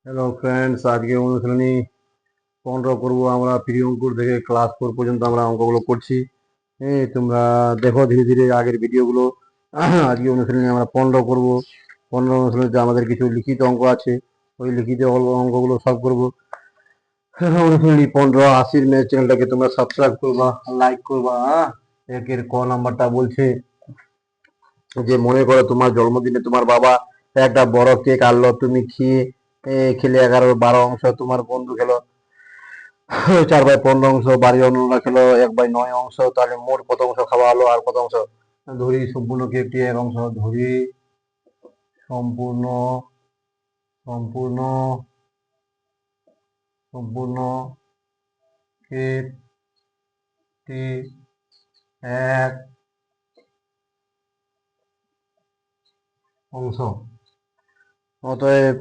Hello friends, আজকে অনুশীলনী 15 করবো আমরা। প্রি অঙ্কুর থেকে ক্লাস 4 পর্যন্ত আমরা অঙ্কগুলো করছি। তোমরা দেখো ধীরে ধীরে আগের ভিডিওগুলো। আজকে অনুশীলনী আমরা 15 করবো। 15 অনুশীলনীতে আমাদের কিছু লিখিত অঙ্ক আছে, ওই লিখিত অঙ্কগুলো সলভ করবো। অনুশীলনী 15 আশির ম্যাথ চ্যানেলটাকে তোমরা সাবস্ক্রাইব করবা, লাইক করবা। একের ক নাম্বারটা বলছে যে মনে করো তোমার জন্মদিনে তোমার বাবা একটা বড় কেক আনলো, তুমি খেলে 11/12 অংশ, তোমার বন্ধু খেলো 4/15 অংশ, বাড়ির অন্যরা খেলো 1/9 অংশ। তাহলে মোট কত অংশ খাওয়া হলো আর কত অংশ? ধরি সম্পূর্ণ কেকটি 1 অংশ, ধরি সম্পূর্ণ সম্পূর্ণ সম্পূর্ণ কেকটি 1 অংশ। অতএব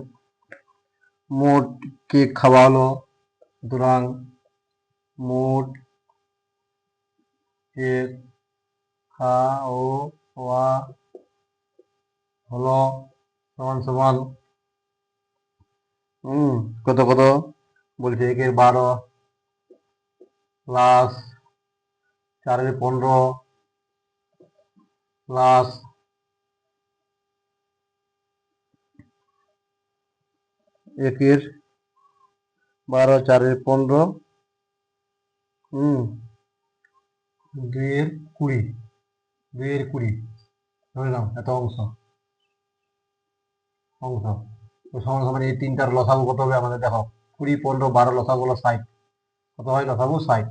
মোট কেক খাওয়া হলো, সুতরাং মোট কেক খাওয়া হলো সমান সমান কত কত বলছে? 1/12 প্লাস 4/15 প্লাস 1/12 4/15 2/20 2/20 ধরলাম এত অংশ অংশ তো সমান সমান এই তিনটার লসাগু কত হবে আমাদের? দেখো 20 15 12 লসাগু হলো 60। কত হয় লসাগু? 60।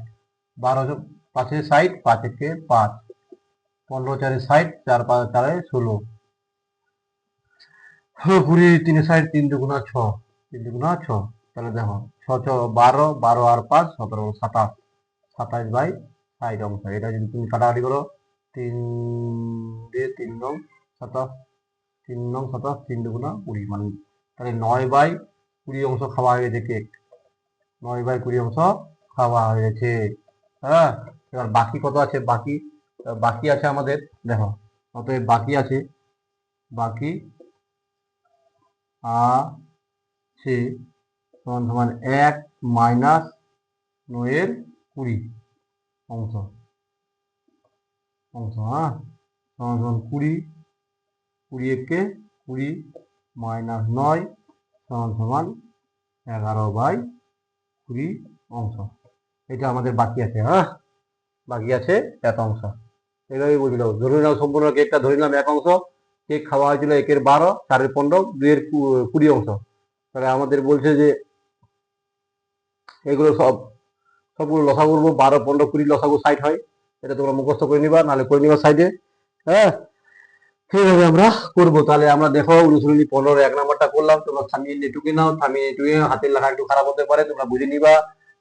12 5 60, 5 একে 5, 15 4 60, 4 5 4 16, 20 3 60, 3 2 6, 3 2 6। তাহলে দেখো 6 12, 12 আর 5 17, 27, 27/60 অংশ। এটা যদি তুমি কাটাকাটি করো 3 দিয়ে 3 নং 27, 3 নং 27, 3 2 20, মানে তাহলে 9/20 অংশ খাওয়া হয়ে গেছে কেক। 9/20 অংশ খাওয়া হয়েছে। হ্যাঁ, এবার বাকি কত আছে? বাকি আছে আমাদের, দেখো অতএব বাকি আছে সমান সমান 1 মাইনাস 9/20 অংশ হ্যাঁ, সমান সমান 20 একে 20 মাইনাস 9 সমান সমান 11/20 অংশ। এটা আমাদের বাকি আছে। হ্যাঁ, বাকি আছে 1 অংশ। এভাবেই বুঝলো। ধরে নাও সম্পূর্ণ কেকটা ধরে নিলাম 1 অংশ। কেক খাওয়া হয়েছিল 1/12 4/15 2/20 অংশ। তাহলে আমাদের বলছে যে এগুলো সবগুলো লসাগু করবো। 12 15 20 লসাগু 60 হয়। এটা তোমরা মুখস্থ করে নিবা, নাহলে করে নিবা সাইডে। হ্যাঁ, সেইভাবে আমরা করবো। তাহলে আমরা দেখো অনুশীলনী 15 1 নাম্বারটা করলাম। তোমরা থামিয়ে নিয়ে টুকে নাও, থামিয়ে টুকে হাতের লেখা একটু খারাপ হতে পারে, তোমরা বুঝে নিবা।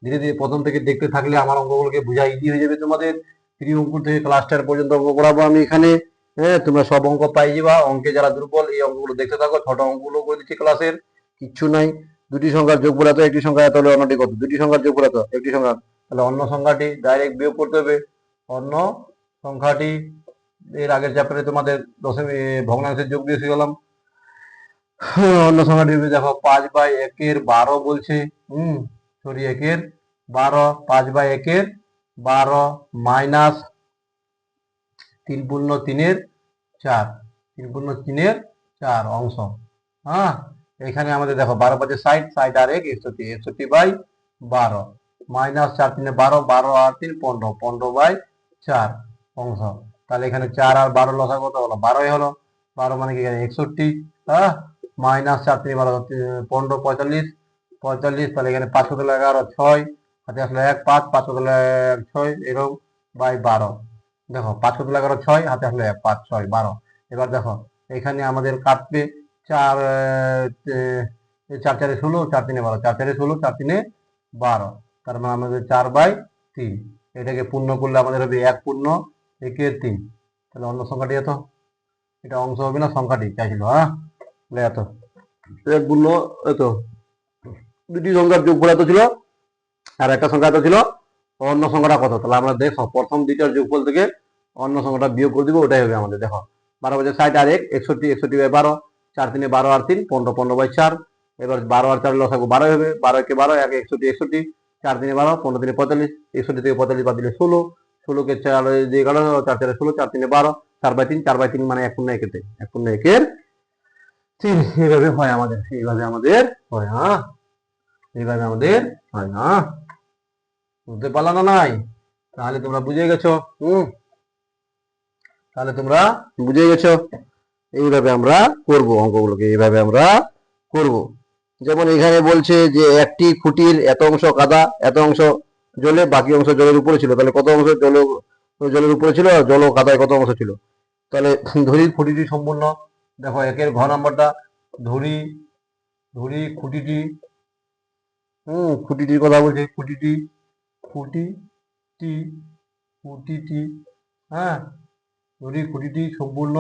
ধীরে ধীরে প্রথম থেকে দেখতে থাকলে আমার অঙ্কগুলোকে বোঝা ইজি হয়ে যাবে তোমাদের। প্রি অঙ্কুর থেকে ক্লাস 10 পর্যন্ত অঙ্ক করাবো আমি এখানে। হ্যাঁ, তোমরা সব অঙ্ক পাই যাবা। অঙ্কে যারা দুর্বল এই অঙ্কগুলো দেখতে থাকো। ছোট অঙ্কগুলো করে দিচ্ছি ক্লাসের, কিচ্ছু নাই। দুটি সংখ্যার যোগফল এত, একটি সংখ্যা এত হলে অন্যটি কত? দুটি সংখ্যার যোগফল এত, একটি সংখ্যা, তাহলে অন্য সংখ্যাটি ডাইরেক্ট বিয়োগ করতে হবে। অন্য সংখ্যাটি এর আগের চ্যাপ্টারে তোমাদের ভগ্নাংশের যোগ দিয়ে গেলাম। অন্য সংখ্যাটি দেখো 5/1/12 বলছে। সরি 1/12, 5/1/12 মাইনাস 3/3/4, 3/3/4 অংশ। হ্যাঁ, এখানে আমাদের দেখো 12 5 60, 60 আর 1 61, 61/12 মাইনাস 4 3 12, 12 আর 3 15, 15/4 অংশ। তাহলে এখানে 4 আর 12 লসাগু কত হলো? 12 হলো। 12 মানে কি এখানে 61। হ্যাঁ, মাইনাস 4 3 12 15 45, 45। তাহলে এখানে 5 কত হলো? 11 6 হাতে আসলে 1 5, 5 কত হলো? 1 6 এরকম বাই 12। দেখো 5 কত হলো? 11 6 হাতে আসলে 1 5 6 12। এবার দেখো এখানে আমাদের কাটবে 4 4 4 16, 4 3 12, 4 4 16, 4 3 12। তার মানে আমাদের 4/3। এটাকে পূর্ণ করলে আমাদের হবে 1 পূর্ণ 1/3। তাহলে অন্য সংখ্যাটি এত, এটা অংশ হবে না, সংখ্যাটি চাইছিল। হ্যাঁ, এত 1 পূর্ণ এত, দুটি সংখ্যার যোগফল এত ছিল আর একটা সংখ্যা এত ছিল। অন্য সংখ্যাটা কত? তাহলে আমরা দেখো প্রথম দুইটার যোগফল থেকে অন্য সংখ্যাটা বিয়োগ করে দিব, ওটাই হবে আমাদের। দেখো 12 5 60 আর 1 61, 61/12, 4 3 12 আর 3 15, 15/4, এবার 12 আর 4 লসাগু 12 হবে, 12 কে 12, 1 61 61, 4 3 12, 15 3 45, 61 থেকে 45 বাদ দিলে 16, 16 কে 4 দিয়ে গেল, 4 4 16, 4 3 12, 4/3, 4/3 মানে 1/1 1/1 3, এইভাবে হয় আমাদের, এইভাবে আমাদের হয়। হ্যাঁ, এইভাবে আমাদের হয়। হ্যাঁ, বুঝতে পারলা না? নাই তাহলে তোমরা বুঝে গেছো। তাহলে তোমরা বুঝে গেছো। এইভাবে আমরা করব, অঙ্কগুলোকে এইভাবে আমরা করব। যেমন এখানে বলছে যে একটি খুঁটির এত অংশ কাদা, এত অংশ জলে, বাকি অংশ জলের উপরে ছিল। তাহলে কত অংশ জলের উপরে ছিল, আর জল ও কাদায় কত অংশ ছিল? তাহলে ধরি খুঁটিটি সম্পূর্ণ, দেখো একের ঘ নাম্বারটা ধরি, ধরি খুঁটিটি, খুঁটিটির কথা বলছে, খুঁটিটি, খুঁটিটি, খুঁটিটি, হ্যাঁ, ধরি খুঁটিটি সম্পূর্ণ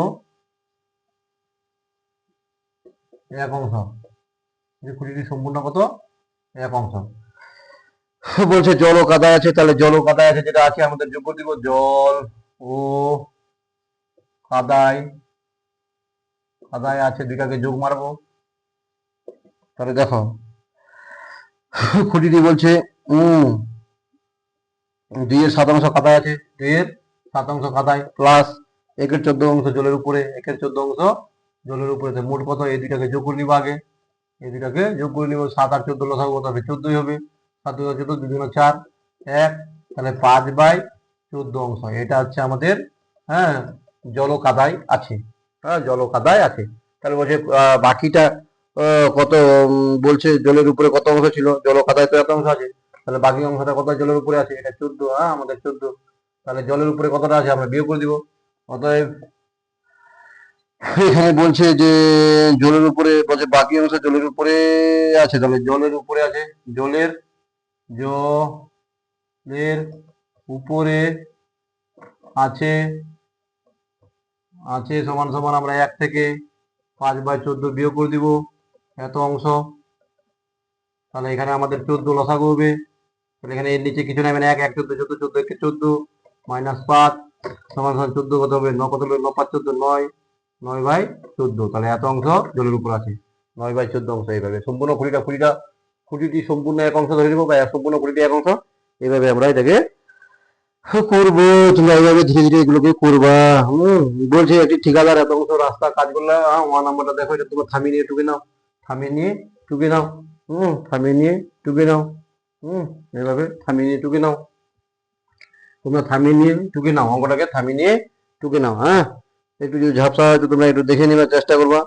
1 অংশ, খুঁটিটি সম্পূর্ণ কত? 1 অংশ। বলছে জল ও কাদায় আছে, তাহলে জল ও কাদায় আছে যেটা আছে আমাদের যোগ করে দিব, জল ও কাদায়, কাদায় আছে দুইটাকে যোগ মারবো। তাহলে দেখো খুঁটিটি বলছে 2 এর 7 অংশ কাদায় আছে, 2 এর 7 অংশ কাদায়, প্লাস 1 এর 14 অংশ জলের উপরে, 1 এর 14 অংশ জলের উপরে। মোট কত? এই দুইটাকে যোগ করে নিব আগে, এই দুইটাকে যোগ করে নিব। 7 আর 14 লসাগু কত হবে? 14ই হবে। 7 × 14 2 × 4 1, তাহলে 5/14 অংশ। এটা হচ্ছে আমাদের, হ্যাঁ, জল ও কাদায় আছে। হ্যাঁ, জল ও কাদায় আছে। তাহলে বলছে বাকিটা কত, বলছে জলের উপরে কত অংশ ছিল, জল ও কাদায় তো এত অংশ আছে, তাহলে বাকি অংশটা কত জলের উপরে আছে? এটা 14, হ্যাঁ, আমাদের 14। তাহলে জলের উপরে কতটা আছে আমরা বিয়োগ করে দিব। অতএব এখানে বলছে যে জলের উপরে, বলছে বাকি অংশ জলের উপরে আছে, তাহলে জলের উপরে আছে, জলের জলের উপরে আছে, আছে সমান সমান আমরা 1 থেকে 5/14 বিয়োগ করে দিব, এত অংশ। তাহলে এখানে আমাদের 14 লসাগু হবে। তাহলে এখানে এর নিচে কিছু নাই, মানে 1 1 14 14 14 কে 14 -5 সমান সমান 14 কত হবে? 9 কত হবে? 9 5 14 9, 9/14। তাহলে এত অংশ জলের উপর আছে, 9/14 অংশ। এইভাবে সম্পূর্ণ খুঁটিটি সম্পূর্ণ 1 অংশ ধরে নিব, বা সম্পূর্ণ খুঁটিটি 1 অংশ। এইভাবে আমরা এটাকে করবো। তোমরা এইভাবে ধীরে ধীরে এগুলোকে করবা। বলছে একটি ঠিকাদার এত অংশ রাস্তা কাজ করলে, 1 নাম্বারটা দেখো, এটা তোমরা থামিয়ে নিয়ে টুকে নাও, থামিয়ে নিয়ে টুকে নাও, থামিয়ে নিয়ে টুকে নাও, এইভাবে থামিয়ে নিয়ে টুকে নাও। তোমরা থামিয়ে নিয়ে টুকে নাও, অঙ্কটাকে থামিয়ে নিয়ে টুকে নাও। হ্যাঁ, একটু যদি ঝাপসা হয় তো তোমরা একটু দেখে নেওয়ার চেষ্টা করবা।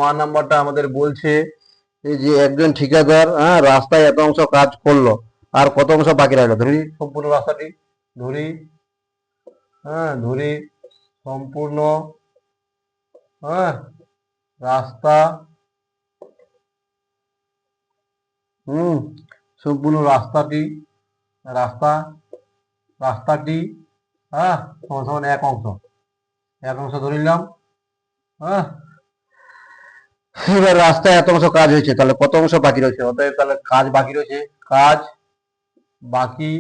1 নাম্বারটা আমাদের বলছে এই যে একজন ঠিকাদার, হ্যাঁ, রাস্তায় এত অংশ কাজ করলো, আর কত অংশ বাকি রাখলো। ধরি সম্পূর্ণ রাস্তাটি, ধরি, হ্যাঁ, ধরি সম্পূর্ণ, হ্যাঁ, রাস্তা, সম্পূর্ণ রাস্তাটি, রাস্তাটি, হ্যাঁ, সমান সমান 1 অংশ, 1 অংশ ধরে নিলাম। হ্যাঁ, এবার রাস্তায় এত অংশ কাজ হয়েছে, তাহলে কত অংশ বাকি রয়েছে? অতএব তাহলে কাজ বাকি রয়েছে, কাজ বাকি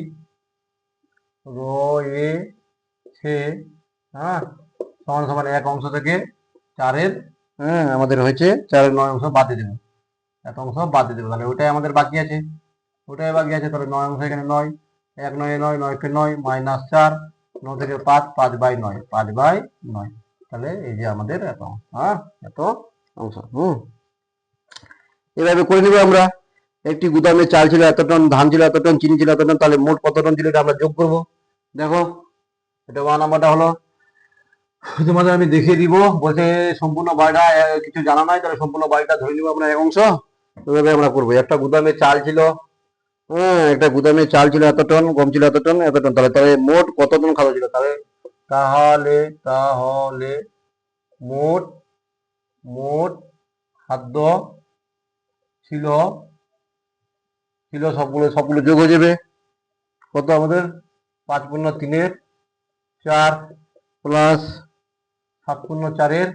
রয়েছে, হ্যাঁ, সমান সমান 1 অংশ থেকে 4-এর, আমাদের হয়েছে 4-এর 9 অংশ বাদ দিয়ে দেবো, এত অংশ বাদ দিয়ে দেবো। তাহলে ওটাই আমাদের বাকি আছে, ওটাই বাকি আছে। তাহলে 9 অংশ এখানে 9, 1 9 9 9 কে 9 -4, 9 থেকে 5 5/9, 5/9। তাহলে এই যে আমাদের এত, হ্যাঁ, এত অংশ। এভাবে করে নিব আমরা। একটি গুদামে চাল ছিল এত টন, ধান ছিল এত টন, চিনি ছিল এত টন, তাহলে মোট কত টন ছিল এটা আমরা যোগ করব। দেখো এটা 1 নাম্বারটা হলো, তোমাদের আমি দেখিয়ে দিব। বলছে সম্পূর্ণ বাড়িটা কিছু জানা নাই, তাহলে সম্পূর্ণ বাড়িটা ধরে নিব আমরা 1 অংশ। এভাবে আমরা করবো। একটা গুদামে চাল ছিল, একটা গুদামে চাল ছিল এত টন, গম ছিল এত টন, এত টন, তাহলে তাহলে মোট কত টন খাদ্য ছিল? তাহলে তাহলে তাহলে মোট মোট খাদ্য ছিল, সবগুলো যোগ হয়ে যাবে। কত আমাদের? 5 × 3 = 4 প্লাস 7 × 4 =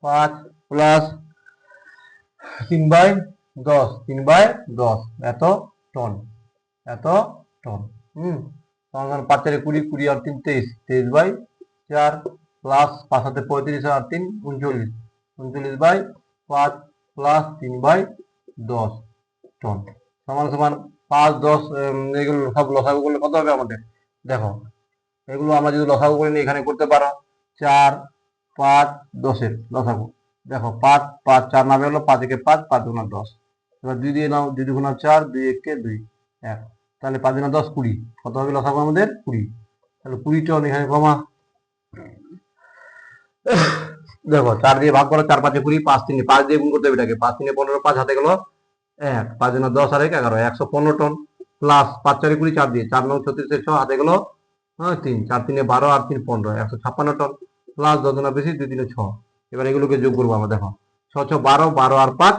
5 প্লাস 3/10, 3/10 এত টন, এত টন। 5 4 20, 20 আর 3 23, 23/4 প্লাস 5 7 35 আর 3 39, 39/5 প্লাস 3/10, 10 টন সমান সমান 5, 10 এগুলো সব লসাগু করলে কত হবে আমাদের? দেখো এগুলো আমরা যদি লসাগু করে নিই এখানে করতে পারো 4, 5, 10 লসাগু। দেখো 5, 5, 4 নামে হলো 5 একে 5, 5 গুণা 10। এবার 2 দিয়ে নাও, 2 গুণা 4, 2 একে 2, 1। তাহলে 5 গুণা 10, 20। কত হবে লসাগু আমাদের? 20। তাহলে 20 টন এখানে কমা। দেখো 4 দিয়ে ভাগ করো, 4 5 20, 5 3, 5 দিয়ে গুণ করতে হবে এটাকে। 5 3 15, 5 হাতে গেল 1, 5 গুণা 10 আর 1 11, 115 টন। প্লাস 5 4 20, 4 দিয়ে 4 9 36, 6 হাতে গেল 3, 4 3 12 আর 3 15, 156 টন। প্লাস 10 গুণা বেশি, 2 3 6। এবার এগুলোকে যোগ করবো আমরা। দেখো 6 6 12, 12 আর 5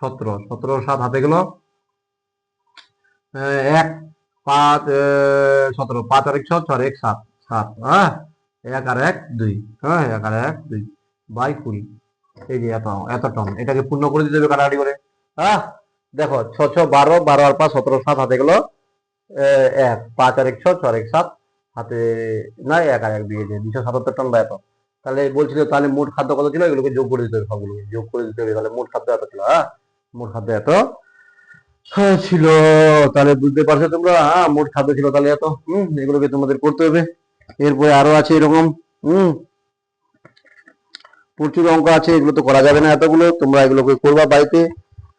17, 17 7 হাতে গেল 1, 5 17, 5 আর 1 6, 6 আর 1 7, 7, হ্যাঁ 1 আর 1 2, হ্যাঁ 1 আর 1 2 বাই 20। এই যে এত টন। এটাকে পূর্ণ করে দিতে হবে কাটাকাটি করে। হ্যাঁ দেখো 6 6 12, 12 আর 5 17, 7 হাতে গেল 1, 5 আর 1 6, 6 আর 1 7 হাতে নাই 1 আর 1 2, 277 টন বা এত। তাহলে বলছিল তাহলে মোট খাদ্য কত ছিল? এগুলোকে যোগ করে দিতে হবে, সবগুলোকে যোগ করে দিতে হবে। তাহলে মোট খাদ্য এত ছিল। হ্যাঁ মোট খাদ্য এত ছিল। তাহলে বুঝতে পারছো তোমরা? মোট খাদ্য ছিল তাহলে এত। এগুলোকে তোমাদের করতে হবে। এরপরে আরো আছে এরকম প্রচুর অঙ্ক আছে, এগুলো তো করা যাবে না এতগুলো। তোমরা এগুলোকে করবা বাড়িতে।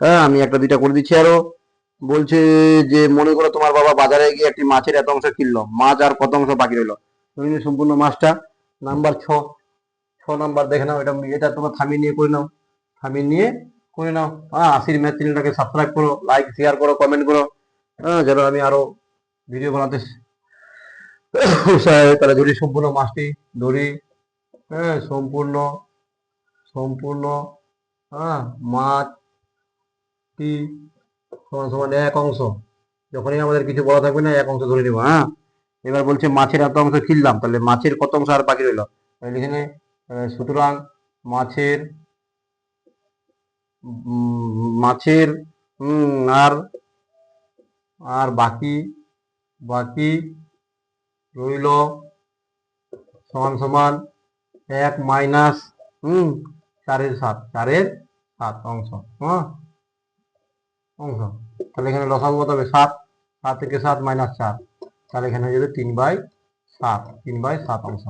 হ্যাঁ আমি একটা দুইটা করে দিচ্ছি আরো। বলছে যে মনে করো তোমার বাবা বাজারে গিয়ে একটি মাছের এত অংশ কিনলো, মাছ আর কত অংশ বাকি রইলো? তুমি সম্পূর্ণ মাছটা। নাম্বার 6 নাম্বার দেখে নাও। এটা তোমরা থামিয়ে নিয়ে করে নাও, থামিয়ে নিয়ে করে নাও। আশির ম্যাথ চ্যানেলটাকে সাবস্ক্রাইব করো, লাইক শেয়ার করো, কমেন্ট করো, যেন আমি আরো ভিডিও বানাতে তাহলে ধরি সম্পূর্ণ মাছটি ধরি। হ্যাঁ সম্পূর্ণ সম্পূর্ণ মাছটি সমান সমান 1 অংশ। যখনই আমাদের কিছু বলা থাকবে না 1 অংশ ধরে নেবো। এবার বলছে মাছের এত অংশ কিনলাম, তাহলে মাছের কত অংশ আর বাকি রইল? এখানে সুতরাং মাছের মাছের আর আর বাকি বাকি রইল সমান সমান 1 মাইনাস 4 এর 7, 4 এর 7 অংশ। অংশ। তাহলে এখানে লসাগু কত হবে? 7, 7 থেকে 7 মাইনাস 4, তাহলে এখানে হয়ে যাবে 3/7, 3/7 অংশ।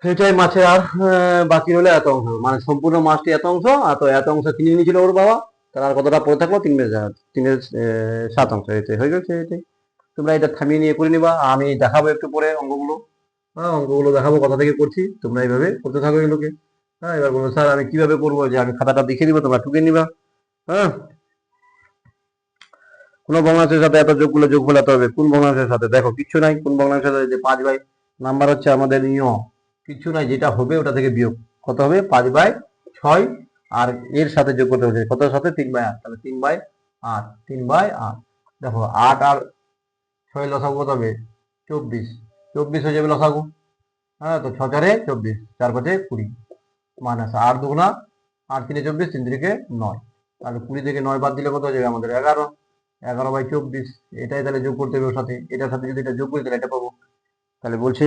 এটাই মাছের আর বাকি হলে এত অংশ, মানে সম্পূর্ণ মাছটি এত অংশ। এত অংশ কিনে নিয়েছিল ওর বাবা, তার আর কতটা পড়ে থাকলো? 3/7 অংশ। এটাই হয়ে গেছে। এটাই তোমরা এটা থামিয়ে নিয়ে করে নিবা। আমি দেখাবো একটু পরে অঙ্কগুলো। অঙ্কগুলো দেখাবো কথা থেকে করছি, তোমরা এইভাবে করতে থাকো এগুলোকে। এবার বলবো স্যার আমি কিভাবে করবো? যে আমি খাতাটা দেখিয়ে দিব, তোমরা টুকে নিবা। কোন ভগ্নাংশের সাথে এত যোগফল এত হবে? কোন ভগ্নাংশের সাথে? দেখো কিচ্ছু নাই। কোন ভগ্নাংশের সাথে? যে 5/, নাম্বার হচ্ছে আমাদের কিচ্ছু নাই, যেটা হবে ওটা থেকে বিয়োগ। কত হবে? 5/6। আর এর সাথে যোগ করতে হবে কত সাথে? 3/8। তাহলে 3/8, 3/8। দেখো 8 আর 6 লসাগু কত হবে? 24, 24 হয়ে যাবে লসাগু। তো 6 4 24, 4 5 20, মাইনাস 8 2 8 3 24, 3 3 9। তাহলে 20 থেকে 9 বাদ দিলে কত হয়ে যাবে আমাদের? 11, 11/24। এটাই তাহলে যোগ করতে হবে ওর সাথে। এটার সাথে যদি এটা যোগ করি তাহলে এটা পাবো। তাহলে বলছে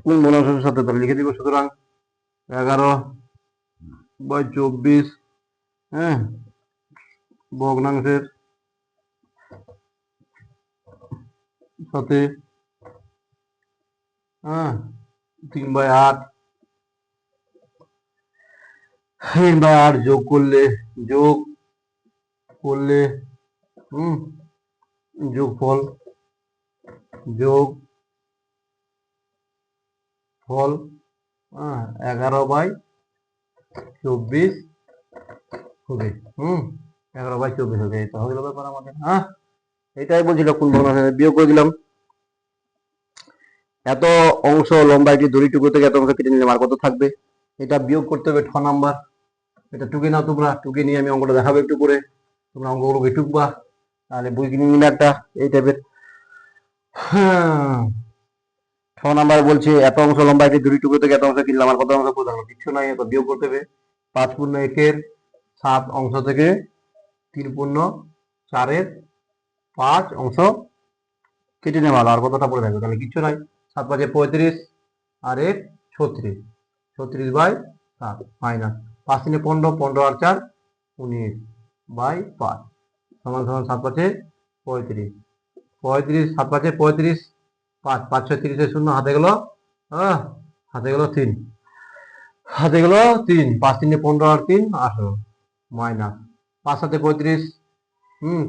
কোন ভগ্নাংশের সাথে? তাহলে লিখে দিব। সুতরাং 11/24 ভগ্নাংশের সাথে 3/8, 3/8 যোগ করলে যোগফল 11/24 হবে। 11/24 হবে। এটা হয়ে গেল ব্যাপার আমাদের। এটাই বলছিল কোন ভগ্নাংশে বিয়োগ করে দিলাম। এত অংশ লম্বা একটি দড়ি টুকরো থেকে এত অংশ কেটে নিলাম, আর কত থাকবে? এটা বিয়োগ করতে হবে 6 নাম্বার। এটা টুকে নাও তোমরা। টুকে নিয়ে আমি অঙ্কটা দেখাবো একটু করে। তোমরা অঙ্কগুলোকে টুকবা, তাহলে বই কিনে নিলে একটা এই টাইপের। 6 নাম্বার বলছে এত অংশ লম্বা একটি দড়ি টুকরো থেকে এত অংশ কিনলাম, আর কত অংশ পড়ে থাকলো? কিচ্ছু নাই, এত বিয়োগ করতে হবে। 5 পূর্ণ 1-এর 7 অংশ থেকে 3 পূর্ণ 4-এর 5 অংশ কেটে নেওয়া হলো, আর কতটা পড়ে থাকবে? তাহলে কিচ্ছু নাই। 7 5 35 আর 1 36, 36/7 মাইনাস 5 3 15, 15 আর 4 19, বাই 5 সমান সমান 7 5 35, 35 7 5 35, 5 5 6 30 শূন্য হাতে গেল, হাতে গেল 3, হাতে গেল 3, 5 3 15 আর 3 18 মাইনাস 5 7 35,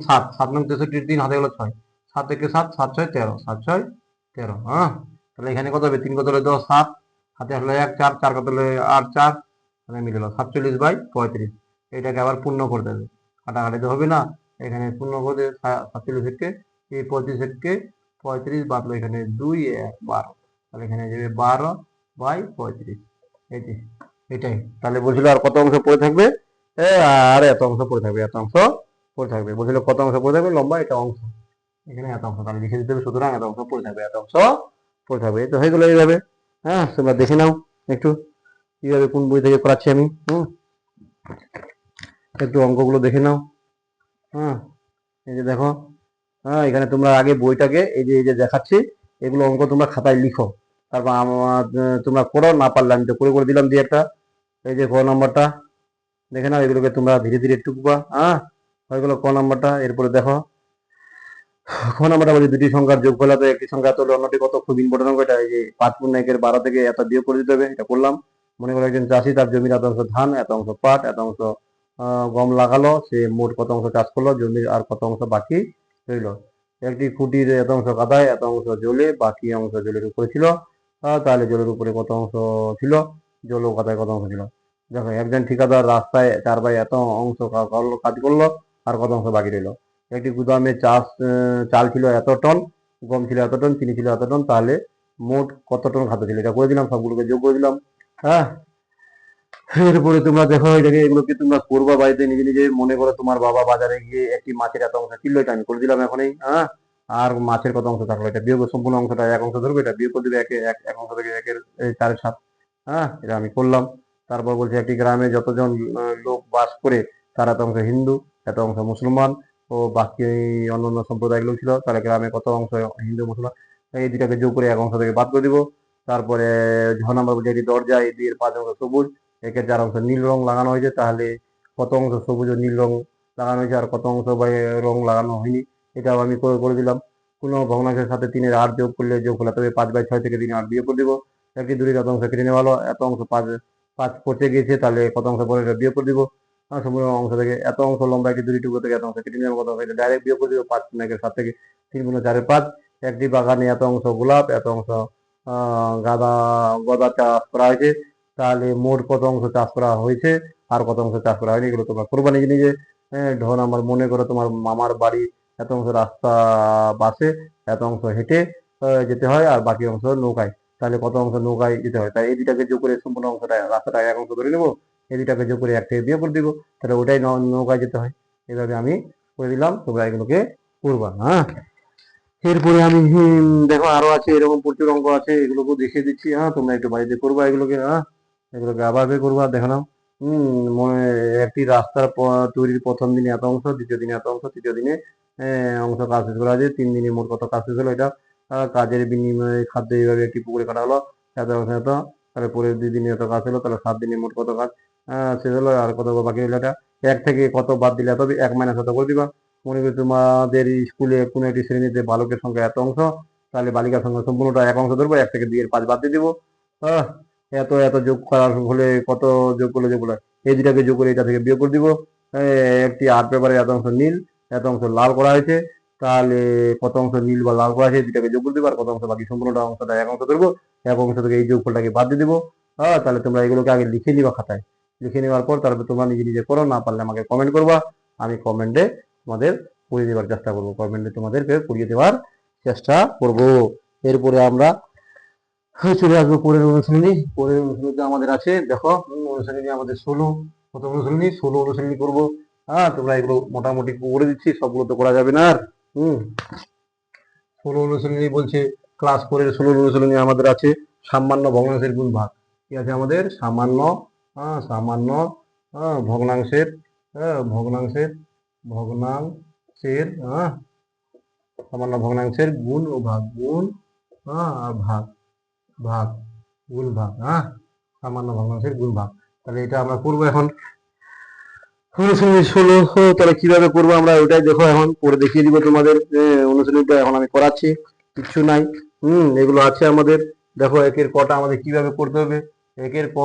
7 7 9 63 3 হাতে গেল 6, 7 1 7 7 6 13, 7 6 13, তাহলে এখানে কত হবে 3 কত হলো 10 7 হাতে আসলে 1 4 4 কত হলো 8 4 মানে মিলে গেল 47 বাই 35। এটাকে আবার পূর্ণ করতে হবে, কাটাকাটি তো হবে না, এখানে পূর্ণ করে 47 থেকে এই 35 থেকে 35 বাদলো এখানে 2 1 12, তাহলে এখানে যাবে 12 বাই 35। এটাই তাহলে বলছিল আর কত অংশ পড়ে থাকবে, আর এত অংশ পড়ে থাকবে, এত অংশ পড়ে থাকবে, বলছিল কত অংশ পড়ে থাকবে লম্বা এটা অংশ, এখানে এত অংশ তাহলে লিখে দিতে হবে, সুতরাং এত অংশ পড়ে থাকবে, এত অংশ পড়ে থাকবে। এই তো হয়ে গেলো এইভাবে। তোমরা দেখে নাও একটু কিভাবে কোন বই থেকে করাচ্ছি আমি, একটু অঙ্কগুলো দেখে নাও। এই যে দেখো, এখানে তোমরা আগে বইটাকে এই যে দেখাচ্ছি এগুলো অঙ্ক তোমরা খাতায় লিখো, তারপর আমার তোমরা করো, না পারলে আমি তো করে দিলাম দিয়ে একটা, এই যে ক নাম্বারটা দেখে নাও, এগুলোকে তোমরা ধীরে ধীরে টুকবা, হয়ে গেলো ক নাম্বারটা। এরপরে দেখো খ নাম্বারটা বলি দুটি সংখ্যার যোগফল এত, একটি সংখ্যা এত হলে অন্যটি কত, খুব ইম্পর্টেন্ট অঙ্ক এটা। এই যে 5 গুণ 1 এর 12 থেকে এত বিয়োগ করে দিতে হবে, এটা করলাম। মনে করো একজন চাষি, তার জমির এত অংশ ধান, এত অংশ পাট, এত অংশ গম লাগালো, সে মোট কত অংশ চাষ করলো, জমির আর কত অংশ বাকি রইল। একটি খুঁটির এত অংশ কাদায়, এত অংশ জলে, বাকি অংশ জলের উপরে ছিল, তাহলে জলের উপরে কত অংশ ছিল, জল ও কাদায় কত অংশ ছিল। দেখো একজন ঠিকাদার রাস্তায় 4 বাই এত অংশ কাজ করলো, আর কত অংশ বাকি রইল। একটি গুদামে চাল ছিল এত টন, গম ছিল এত টন, চিনি ছিল এত টন, তাহলে মোট কত টন খাদ্য ছিল, এটা করে দিলাম, সবগুলোকে যোগ করে দিলাম। এরপরে তোমরা দেখো এটাকে, এগুলোকে তোমরা করবা বাড়িতে নিজে নিজে। মনে করো তোমার বাবা বাজারে গিয়ে একটি মাছের এত অংশ কিনলো, এটা আমি করে দিলাম এখনই, আর মাছের কত অংশ থাকলো, এটা বিয়োগ, সম্পূর্ণ অংশটা এক অংশ ধরবে, এটা বিয়োগ করে দিবে এক অংশ থেকে 1 এর 4/7, এটা আমি করলাম। তারপর বলছে একটি গ্রামে যতজন লোক বাস করে, তার এত অংশ হিন্দু, এত অংশ মুসলমান ও বাকি অন্যান্য সম্প্রদায়ের লোক ছিল, তাহলে গ্রামে কত অংশ হিন্দু মুসলমান, এই দুটাকে যোগ করে এক অংশ থেকে বাদ করে দিব। তারপরে ঝ নাম্বার বলছে একটি দরজা, এই 2 এর 5 অংশ সবুজ, 1 এর 4 অংশ নীল রং লাগানো হয়েছে, তাহলে কত অংশ সবুজ ও নীল রং লাগানো হয়েছে, আর কত অংশ বা রং লাগানো হয়নি, এটাও আমি করে দিলাম। কোনো ভগ্নাংশের সাথে 3 এর 8 যোগ করলে যোগ হলে তবে 5 বাই 6 থেকে 3 8 বিয়োগ করে দিব। একটি দূরের এত অংশ কেটে নেওয়া হলো, এত অংশ 5 পচে গিয়েছে, তাহলে কত অংশ পরে এটা বিয়োগ করে দিব। সম্পূর্ণ অংশ থেকে এত অংশ লম্বা, একটি দূরি টুকরো থেকে এত অংশ কেটে নেওয়া, কত অংশ এটা ডাইরেক্ট বিয়োগ করে দিব। 5 গুণ 1 এর 7 থেকে 3 গুণ 4 এর 5। একটি বাগানে এত অংশ গোলাপ, এত অংশ গদা চাষ করা হয়েছে, তাহলে মোট কত অংশ চাষ করা হয়েছে আর কত অংশ চাষ করা হয়নি, এগুলো তোমরা করবা নিজে নিজে। ঢ নাম্বার মনে করো তোমার মামার বাড়ি এত অংশ রাস্তা বাসে, এত অংশ হেঁটে যেতে হয়, আর বাকি অংশ নৌকায়, তাহলে কত অংশ নৌকায় যেতে হয়। তাই এই দুটাকে যোগ করে সম্পূর্ণ অংশটা রাস্তাটা এক অংশ ধরে নেবো, এই দুটাকে যোগ করে 1 থেকে বিয়োগ করে দিব, তাহলে ওটাই নৌকায় যেতে হয়। এইভাবে আমি করে দিলাম, তোমরা এগুলোকে করবা। এরপরে আমি দেখো আরো আছে, এরকম প্রচুর অঙ্ক আছে, এগুলোকে দেখিয়ে দিচ্ছি, তোমরা একটু বাড়িতে করবা এগুলোকে, এগুলোকে আবার করবা, দেখো নাও। মনে একটি রাস্তার তৈরির প্রথম দিনে এত অংশ, দ্বিতীয় দিনে এত অংশ, তৃতীয় দিনে অংশ কাজ শেষ করা হয়েছে, 3 দিনে মোট কত কাজ শেষ হলো, এটা কাজের বিনিময়ে খাদ্য এইভাবে একটি পুকুরে কাটা হলো, এত অংশ এত, তাহলে পরের 2 দিনে এত কাজ হলো, তাহলে 7 দিনে মোট কত কাজ শেষ হলো, আর কত বাকি হলো, এটা 1 থেকে কত বাদ দিলে এত, 1 মাইনাস এত করে দিবা। মনে করি তোমাদের স্কুলে কোনো একটি শ্রেণীতে বালকের সংখ্যা এত অংশ, তাহলে বালিকার সংখ্যা সম্পূর্ণটা 1 অংশ ধরবো, 1 থেকে 2 এর 5 বাদ দিয়ে দিব। এত এত যোগ করার হলে কত যোগ করলে এই দুটাকে যোগ করে এটা থেকে বিয়োগ করে দিব। একটি আর্ট পেপারে এত অংশ নীল, এত অংশ লাল করা হয়েছে, তাহলে কত অংশ নীল বা লাল করা হয়েছে দুটাকে যোগ করে দিব, আর কত অংশ বাকি সম্পূর্ণটা অংশটা 1 অংশ ধরবো, 1 অংশ থেকে এই যোগফলটাকে বাদ দিয়ে দিব। তাহলে তোমরা এগুলোকে আগে লিখে নিবা খাতায়, লিখে নেওয়ার পর তারপর তোমরা নিজে নিজে করো, না পারলে আমাকে কমেন্ট করবা, আমি কমেন্টে তোমাদের করিয়ে দেওয়ার চেষ্টা করবো, কমেন্টে তোমাদেরকে করিয়ে দেওয়ার চেষ্টা করব। এরপরে আমরা চলে আসবো পরের অনুশীলনী। পরের অনুশীলনীতে আমাদের আছে, দেখো অনুশীলনী আমাদের 16, কত অনুশীলনী 16 অনুশীলনী করবো। তোমরা এগুলো মোটামুটি করে দিচ্ছি, সবগুলো তো করা যাবে না আর। 16 অনুশীলনী বলছে, ক্লাস 4 এর 16 অনুশীলনী আমাদের আছে সামান্য ভগ্নাংশের গুণ ভাগ। কি আছে আমাদের সামান্য, সামান্য ভগ্নাংশের, ভগ্নাংশের ভগ্নাংশের সামান্য ভগ্নাংশের গুণ ও ভাগ, গুণ আর ভাগ, ভাগ গুণ ভাগ, সামান্য ভগ্নাংশের গুণ ভাগ। তাহলে এটা আমরা করবো এখন। অনুশীলনী 16 তাহলে কিভাবে করবো আমরা ওটাই দেখো, এখন করে দেখিয়ে দিব তোমাদের। অনুশীলনীটা এখন আমি করাচ্ছি, কিচ্ছু নাই। এগুলো আছে আমাদের। দেখো একের কটা আমাদের কিভাবে করতে হবে। একের ক,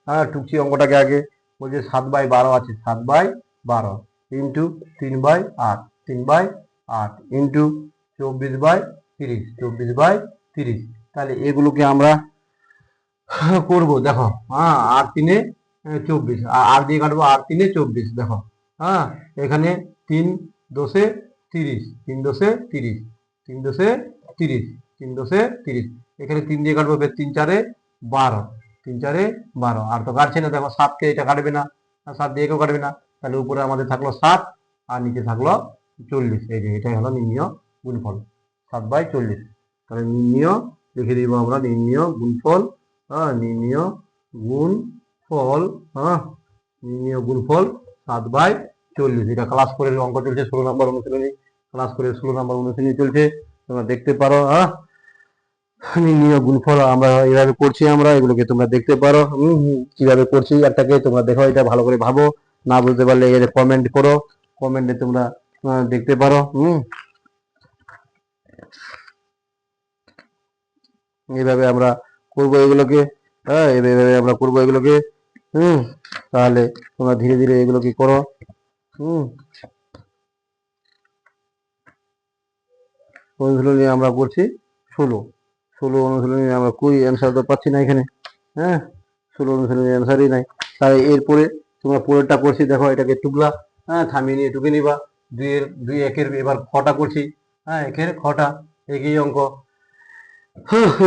হ্যাঁ টুকছি অঙ্কটাকে আগে। বলছে 7/12 আছে, 7/12 ইন্টু 3/8, 3/8 ইন্টু 24/30, 24/30। তাহলে এগুলোকে আমরা করবো। দেখো হ্যাঁ, 8×3 = 24, আর দিয়ে কাটবো, 8×3 = 24। দেখো হ্যাঁ, এখানে 3×10 = 30, 3×10 = 30, 3×10 = 30, 3×10 = 30। এখানে 3 দিয়ে কাটবো, 3×4 = 12, 3×4 = 12। আর তো কাটছে না, দেখো 7কে এটা কাটবে না, 7 দিয়ে কেউ কাটবে না। তাহলে উপরে আমাদের থাকলো 7 আর নিচে থাকলো 40। এই যে এটাই হলো নির্ণীয় গুণফল, 7/40। তাহলে নির্ণীয় লিখে দিব আমরা, নির্ণীয় গুণফল। হ্যাঁ, নির্ণীয় গুণফল, হ্যাঁ নির্ণীয় গুণফল 7/40। এটা ক্লাস করে অঙ্ক চলছে, 16 নম্বর অনুশীলনী। ক্লাস করে 16 নম্বর অনুশীলনী চলছে, তোমরা দেখতে পারো। হ্যাঁ, নির্ণীয় গুণফল আমরা এইভাবে করছি, আমরা এগুলোকে তোমরা দেখতে পারো। কিভাবে করছি একটাকে তোমরা দেখো, এটা ভালো করে ভাবো। না বুঝতে পারলে এর কমেন্ট করো, কমেন্টে তোমরা দেখতে পারো। এইভাবে আমরা করবো এগুলোকে। হ্যাঁ, এইভাবে আমরা করবো এগুলোকে। তাহলে তোমরা ধীরে ধীরে এগুলোকে করো। অনুশীলনী আমরা করছি 16 অনুশীলনী। আমরা কই অ্যান্সার তো পাচ্ছি না এখানে। হ্যাঁ, 16 অনুশীলনী অ্যান্সারই নাই। তাই এরপরে তোমরা পরেরটা করছি, দেখো এটাকে টুকলা, হ্যাঁ থামিয়ে নিয়ে টুকে নিবা। 2 একের এবার খটা করছি। হ্যাঁ, একের খটা, একই অঙ্ক।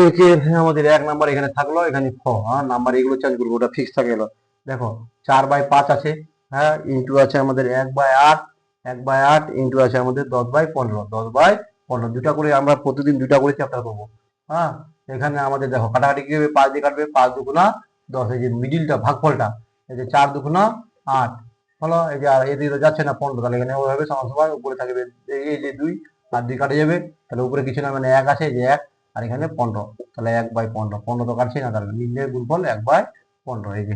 একের আমাদের 1 নাম্বার এখানে থাকলো, এখানে খ, হ্যাঁ নাম্বার এগুলো চেঞ্জ করবো, ওটা ফিক্স থাকে গেল। দেখো 4/5 আছে, হ্যাঁ ইন্টু আছে আমাদের 1/8, 1/8 ইন্টু আছে আমাদের 10/15, 10/15। দুটা করে আমরা প্রতিদিন দুটা করে চ্যাপ্টার করবো। হ্যাঁ, এখানে আমাদের দেখো কাটাকাটি কি হবে, 5 দিয়ে কাটবে, 5 দুগুণা 10। এই যে মিডিলটা, ভাগফলটা, এই যে 4 দুগুণা 8 হলো। এই যে আর এদিকে তো যাচ্ছে না 15, তাহলে এখানে ওভাবে সমান সমান উপরে থাকবে। এই যে 2 আর 2 কাটে যাবে, তাহলে উপরে কিছু না, মানে 1 আছে, এই যে 1 আর এখানে 15, তাহলে 1/15, 15 তো কাটছে না, তাহলে নির্ণয়ের গুণফল 1/15। এই যে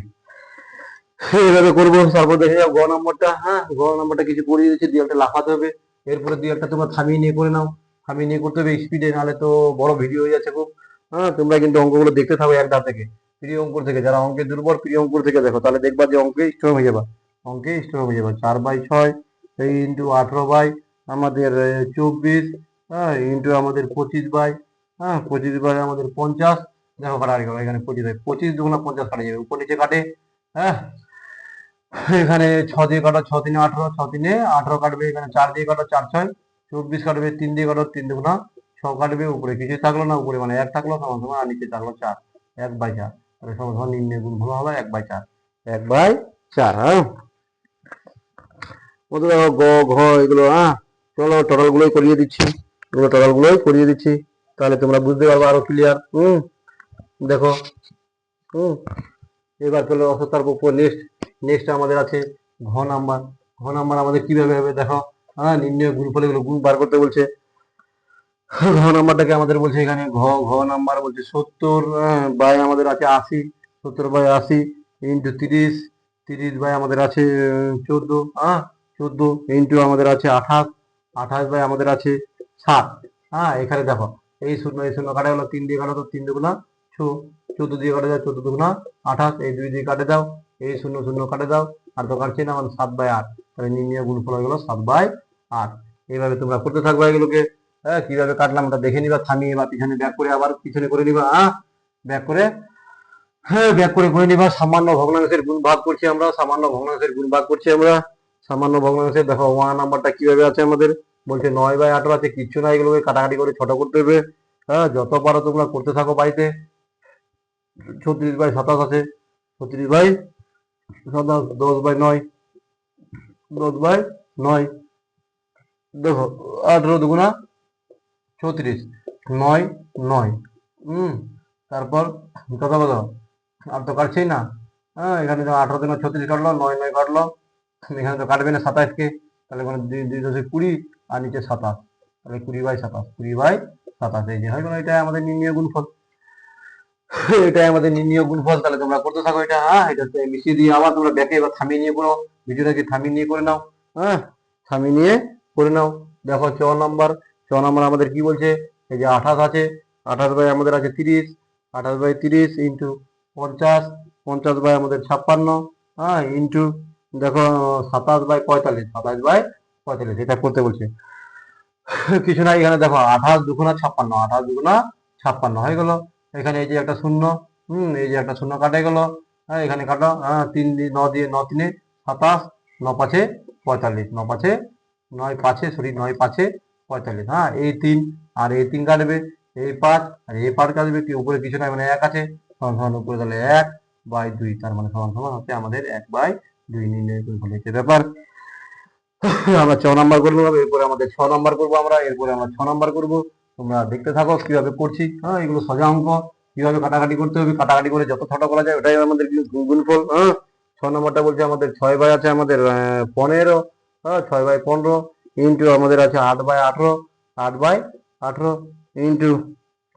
এইভাবে করবো। তারপর দেখে যাও গ নম্বরটা। হ্যাঁ, গ নম্বরটা কিছু করিয়ে দিচ্ছি, দুই একটা লাফাতে হবে। এরপরে দুই একটা তোমরা থামিয়ে নিয়ে করে নাও, থামিয়ে নিয়ে করতে হবে স্পিডে, নাহলে তো বড় ভিডিও হয়ে যাচ্ছে খুব। হ্যাঁ, তোমরা কিন্তু অঙ্কগুলো দেখতে থাকো একদা থেকে, প্রিয় অঙ্কুর থেকে। যারা অঙ্কে দুর্বল, প্রিয় অঙ্কুর থেকে দেখো, তাহলে দেখবা যে অঙ্কে স্ট্রং হয়ে যাবা, অঙ্কে স্ট্রং হয়ে যাবা। 4/6 এই ইন্টু 18 আমাদের 24, হ্যাঁ ইন্টু আমাদের 25, হ্যাঁ 25 আমাদের 50। দেখো কাটাকাটি করো, এখানে 25 দুগুণা 50 কাটা যাবে, উপর নিচে কাটে। হ্যাঁ, এখানে 6 দিয়ে কাটো, 6×3 = 18, 6×3 = 18 কাটবে। এখানে 4 দিয়ে কাটো, 4×6 = 24 কাটবে। 3 দিয়ে কাটো, 3 দুগুণা 6 কাটবে। উপরে কিছু থাকলো না, উপরে মানে 1 থাকলো, সমান সমান, আর নিচে থাকলো 4, 1/4। তাহলে সমান সমান নির্ণয় গুণফল হলো 1/4, 1/4। হ্যাঁ, গ ঘ এগুলো, হ্যাঁ চলো টোটাল গুলোই করিয়ে দিচ্ছি, এগুলো টোটাল গুলোই করিয়ে দিচ্ছি, তাহলে তোমরা বুঝতে পারবে আরো ক্লিয়ার। দেখো এবার চলো অসতার উপর। নেক্সট আমাদের আছে ঘ নাম্বার। ঘ নাম্বার আমাদের কিভাবে হবে দেখো। হ্যাঁ, নির্ণয় গুণফল, এগুলো গুণ বার করতে বলছে। ঘ নাম্বারটাকে আমাদের বলছে এখানে ঘ নাম্বার বলছে 70 বাই আমাদের আছে 80, 70/80 ইন্টু 30, 30 আমাদের আছে 14, হ্যাঁ 14 ইন্টু আমাদের আছে 28, 28 আমাদের আছে 7। হ্যাঁ, এখানে দেখো এই শূন্য কাটা গেলো, 3 দিয়ে কাটো তো 3 দুগুণা 6, 14 দিয়ে কাটে দাও, 14 দুগুণা 28, এই 2 দিয়ে কাটে দাও, এই শূন্য কাটে দাও, আর তো কাটছে না, আমাদের 7/8। তাহলে নির্ণয় গুণফল হয়ে গেল 7/8। এইভাবে তোমরা করতে থাকবে এগুলোকে। হ্যাঁ, কিভাবে কাটলাম ওটা দেখে নিবা, থামিয়ে বা পিছনে ব্যাক করে আবার পিছনে করে নিবা। ব্যাক করে, হ্যাঁ ব্যাক করে করে নিবা। সামান্য ভগ্নাংশের গুণ ভাগ করছি আমরা, সামান্য ভগ্নাংশের গুণ ভাগ করছি আমরা, সামান্য ভগ্নাংশের। দেখো ওয়ান নাম্বারটা কিভাবে আছে আমাদের, বলছে 9/18 আছে, কিচ্ছু না, এগুলোকে কাটাকাটি করে ছোট করতে হবে। হ্যাঁ, যত পারো তোমরা করতে থাকো বাড়িতে। 36/27 আছে, 36/27, 10/9, 10/9। দেখো 18 দুগুণা 36, 9 9। তারপর কত কত, আর তো কাটছেই না। হ্যাঁ, এখানে 18 দিনে 36 কাটলো, 9 9 কাটলো, এখানে তো কাটবে না 27কে, তাহলে কোনো 2 20 আর নিচে 27, তাহলে 20/27, 20/27। এই যে হয় কোনো, এটা আমাদের নির্ণয় গুণফল, এটাই আমাদের নির্ণয় গুণফল। তাহলে তোমরা করতে থাকো এটা। হ্যাঁ, এটা মিশিয়ে দিয়ে আবার তোমরা ব্যাকে এবার থামিয়ে নিয়ে করো, ভিডিওটাকে থামিয়ে নিয়ে করে নাও। হ্যাঁ, থামিয়ে নিয়ে করে নাও। দেখো ছ নাম্বার আমাদের কি বলছে, এই যে 28 আছে, 28 বাই আমাদের আছে 30, 28 বাই 30 ইন্টু 50, 50 বাই আমাদের 56, হ্যাঁ, ইন্টু দেখো 27 বাই 45, 27 বাই 45 এটা করতে বলছে। কিছু না, এখানে দেখো 28 দুগুণা 56, 28 দুগুণা 56 হয়ে গেল। এখানে এই যে একটা শূন্য, এই যে একটা শূন্য কাটে গেল। হ্যাঁ, এখানে কাটো, হ্যাঁ, 3 দিয়ে 9 দিয়ে 9 3 27, 9 5 45, 9 5 9 5 সরি 9 5 45, হ্যাঁ, এই 3 আর এই 3 কাটবে, এই 5 আর এই 5 কাটবে, কি উপরে কিছু নাই মানে 1 আছে, সমান সমান উপরে তাহলে 1 বাই 2, তার মানে সমান সমান হচ্ছে আমাদের 1 বাই 2 নির্ণয় করে ফেলেছে ব্যাপার। আমরা 6 নাম্বার করবো, এরপরে আমাদের 6 নাম্বার করবো আমরা, এরপরে আমরা 6 নাম্বার করবো। তোমরা দেখতে থাকো কিভাবে করছি। হ্যাঁ, এগুলো সোজা অঙ্ক, কিভাবে কাটাকাটি করতে হবে, কাটাকাটি করে যত ছোট করা যায় ওটাই আমাদের গুণফল। হ্যাঁ, 6 নম্বরটা বলছে আমাদের 6 বাই আছে আমাদের 15, হ্যাঁ, 6 বাই 15 ইন্টু আমাদের আছে 8 by 18, 8 by 18 into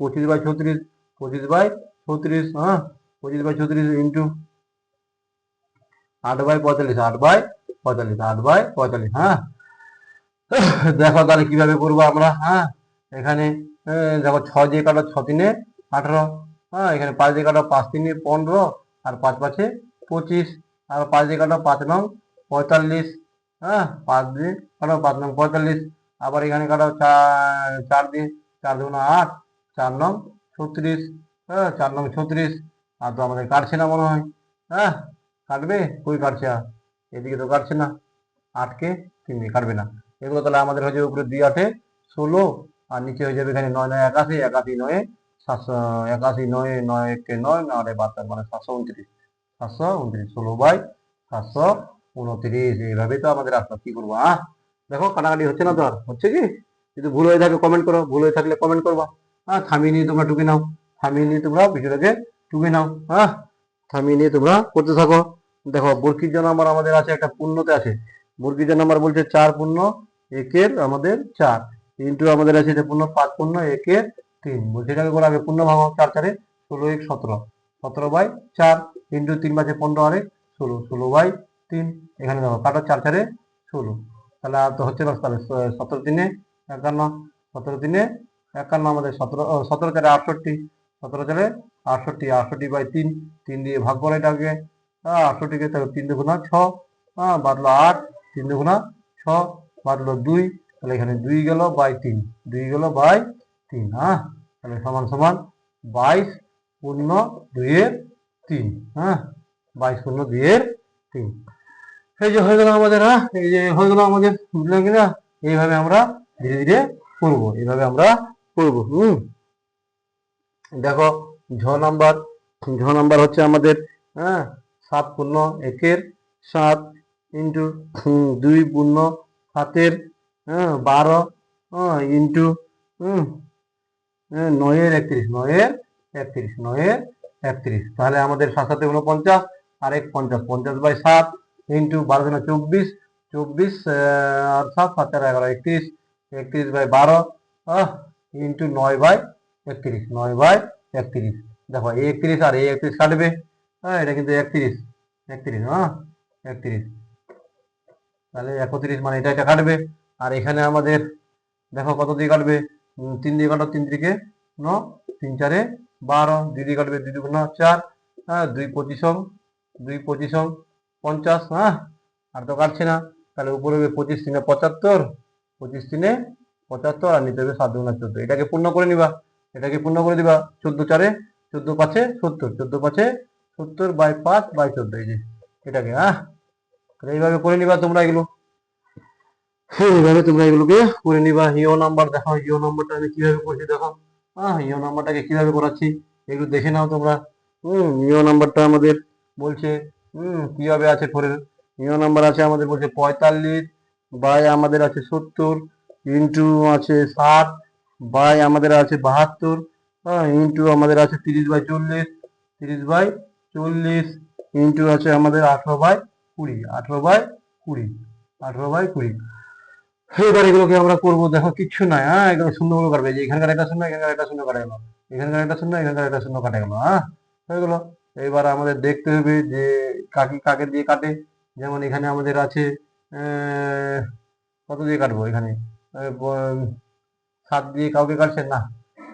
25 by 36, 25 by 36, হ্যাঁ, 25 by 36 into 8 by 45, 8 by 45, 8 by 45, হ্যাঁ। দেখো তাহলে কিভাবে করবো আমরা। হ্যাঁ, এখানে দেখো 6 দিয়ে কাটো, 6 3 18, হ্যাঁ, এখানে 5 দিয়ে কাটো, 5 3 15 আর 5 5 25, আর 5 দিয়ে কাটো, 5 9 45, হ্যাঁ, 5 দিয়ে কাটো, 5 9 45, আবার এখানে কাটো 4 দিয়ে, 4 2 8, 4 9 36, হ্যাঁ, 4 9 36, আর তো আমাদের কাটছে না মনে হয়। হ্যাঁ, কাটবে, কই কাটছে, এদিকে তো কাটছে না, 8 কে 3 দিয়ে কাটবে না। এগুলো তাহলে আমাদের হয়ে যাবে উপরে 2 8 16, আর নিচে হয়ে যাবে এখানে 9 9 81, 81 9 700, 81 9 9 1 9 9 বাদ, মানে 729, 729 16 বাই 729, এইভাবে তো আমাদের আসলো। কি করবো, দেখো কাটাকাটি হচ্ছে না তো, আর হচ্ছে কি? যদি ভুল হয়ে থাকে কমেন্ট করো, ভুল হয়ে থাকলে কমেন্ট করবা। থামিয়ে নিয়ে তোমরা টুকে নাও, থামিয়ে নিয়ে তোমরা ভিডিওটাকে টুকে নাও। থামিয়ে নিয়ে তোমরা করতে থাকো। দেখো বর্গীর জন্য আমাদের আছে একটা পূর্ণতে আছে, বর্গীর নাম্বার বলছে 4 পূর্ণ 1 এর আমাদের 4 ইন্টু আমাদের আছে এটা পূর্ণ 5 পূর্ণ 1 এর 3, বলছে এটাকে করে আগে পূর্ণ ভাঙো, 4 4 16 1 17, 17 বাই 4 ইন্টু 3 5 15 আর 16, 16 বাই 3, এখানে দেখো কাটো 4 4 16, তাহলে আর তো হচ্ছে না, তাহলে 17 3 51, 17 3 51 আমাদের 17, 17 4 68, 17 4 68, 68 বাই 3, 3 দিয়ে ভাগ করে এটাকে, 68 কে, তাহলে 3 দুগুণা 6, বাদলো 8, 3 দুগুণা 6, বাদলো 2, তাহলে এখানে 2 গেল বাই 3, 2 গেল বাই 3, তাহলে সমান সমান 22 পূর্ণ 2 এর 3, 22 পূর্ণ 2 এর 3, এই যে হয়ে গেল আমাদের। এই যে হয়ে গেল আমাদের, বুঝলেন কিনা? এইভাবে আমরা ধীরে ধীরে করবো, এইভাবে আমরা করবো। দেখো ঝ নাম্বার হচ্ছে আমাদের, 7 পূর্ণ 1 এর 7 ইন্টু 2 পূর্ণ 7 এর 12, ইন্টু 9 এর 31, 9 এর 31, 9 এর 31, তাহলে আমাদের 7 7 49 আর 1 50, 50 বাই 7 ইন্টু 12 দুগুণা 24, 24 আর 7 7 4 11 31, 31 বাই 12 ইন্টু 9 বাই 31, 9 বাই 31, দেখো এই 31 আর এই 31 কাটবে, এটা কিন্তু 31 31, 31, তাহলে 31 মানে এটা কাটবে। আর এখানে আমাদের দেখো কত দিয়ে কাটবে, 3 দিয়ে কাটো, 3 দিকে 9, 3 4 12, 2 দিয়ে কাটবে, 2 দুগুণ 4, 2 25, 2 25 50, আর তো কাটছে না, তাহলে উপরে হবে 25 3 75, 25 3 75, আর নিচে হবে 7 দুগুণ 14, এটাকে পূর্ণ করে নিবা, এটাকে পূর্ণ করে দিবা, 14 4 14 5 70, 14 5 70 বাই 5 বাই 14, এই যে এটাকে, এইভাবে করে নিবা তোমরা এগুলো, এইভাবে তোমরা এগুলোকে করে নিবা। ইও নাম্বার দেখো, ইও নাম্বারটা আমি কিভাবে করছি দেখো, ইও নাম্বারটাকে কিভাবে করাচ্ছি এগুলো দেখে নাও তোমরা। ইও নাম্বারটা আমাদের বলছে, কিভাবে আছে করে, ইও নাম্বার আছে আমাদের বলছে 45 বাই আমাদের আছে 70 ইন্টু আছে 60 বাই আমাদের আছে 72, ইন্টু আমাদের আছে 30 বাই 40, 30 বাই 40 ইন্টু আছে আমাদের 18 বাই 20, 18 বাই 20, 18 বাই 20। এবার এগুলোকে আমরা করবো, দেখো কিচ্ছু নাই, এগুলো শূন্য গুলো কাটবে, যে এখানকার একটা শূন্য, এখানকার একটা শূন্য কাটা গেল, এখানকার একটা শূন্য, এখানকার একটা শূন্য কাটা গেল, হয়ে গেল। এবার আমাদের দেখতে হবে যে কাকে কাকে দিয়ে কাটে, যেমন এখানে আমাদের আছে কত দিয়ে কাটবো এখানে 7 দিয়ে কাউকে কাটছেন না,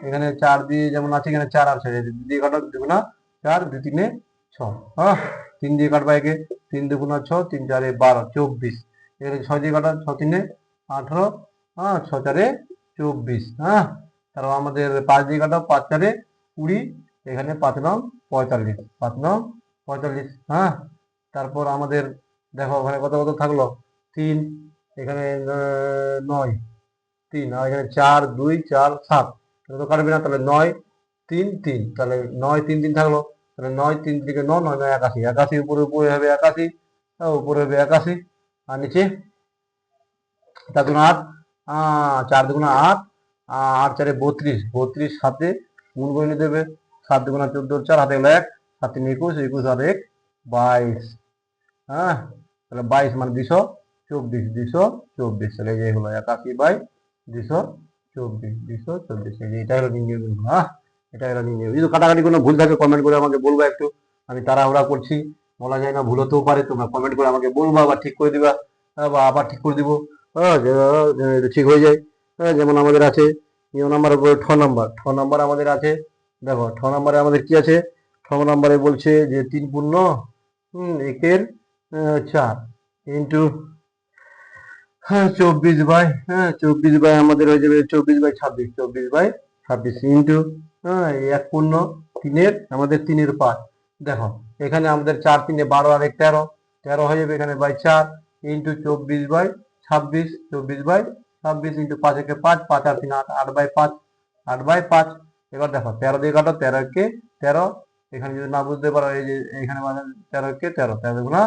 এখানে 4 দিয়ে যেমন আছে, এখানে 4 আছে, 2 দিয়ে কাটো, 2 গুণা 4, 2 3 6, হ্যাঁ 3 দিয়ে কাটবা একে, 3 2 6, 3 4 12, 24, এখানে 6 দিয়ে কাটো, 6 3 18, হ্যাঁ 6 4 24, হ্যাঁ তারপর আমাদের 5 দিয়ে কাটো, 5 4 20, এখানে 5 9 45, 5 9 45, হ্যাঁ তারপর আমাদের দেখো ওখানে কত কত থাকলো 3, এখানে 9 3, আর এখানে 4 2 4 7, তো কাটবে না, তাহলে 9 3 3, তাহলে 9 3 3 থাকলো, তাহলে 9 3 থেকে 9 9 9 81, 81 উপরে উপরে হবে 81, উপরে হবে 81, আর নিচে 4 দুগুণ 8, 4 দুগুণ 8, 8 4 32, 32 সাথে গুণ করে নিতে হবে, 7 দুগুণ 14 4, হাতে গেলো 1, 7 3 21, 21 আর 1 22, হ্যাঁ তাহলে 22 মানে 224, 224, তাহলে এই যে হলো 81/224, 224, এই যে এটা হলো নির্ণয় গুণ, হ্যাঁ এটা হলো নির্ণয়। যদি কাটাকাটি কোনো ভুল থাকে কমেন্ট করে আমাকে বলবা একটু, আমি তাড়াহুড়া করছি, বলা যায় না, ভুল হতেও পারে, তোমরা কমেন্ট করে আমাকে বলবা, আবার ঠিক করে দিবা, বা আবার ঠিক করে দিব, এটা ঠিক হয়ে যায়। যেমন আমাদের আছে নিয়ম নাম্বার উপরে ঠ নাম্বার আমাদের আছে, দেখো ঠ নাম্বারে আমাদের কি আছে, ঠ নাম্বারে বলছে যে 3 পূর্ণ 1 4 ইন্টু 24/24 আমাদের হয়ে যাবে 24/26, 24/26 ইন্টু 1 পূর্ণ 3 আমাদের 3 5, দেখো এখানে আমাদের 4 3 12 আর 1 13, 13 হয়ে যাবে এখানে বাই 4 ইন্টু 24/26, 24/26 ইন্টু 5 1 5, 5 আর 3 8, 8/5, 8/5, এবার দেখো 13 দিয়ে কাটো, 13 কে 13, এখানে যদি না বুঝতে পারো এই যে এখানে মানে 13 কে 13, 13 গুণা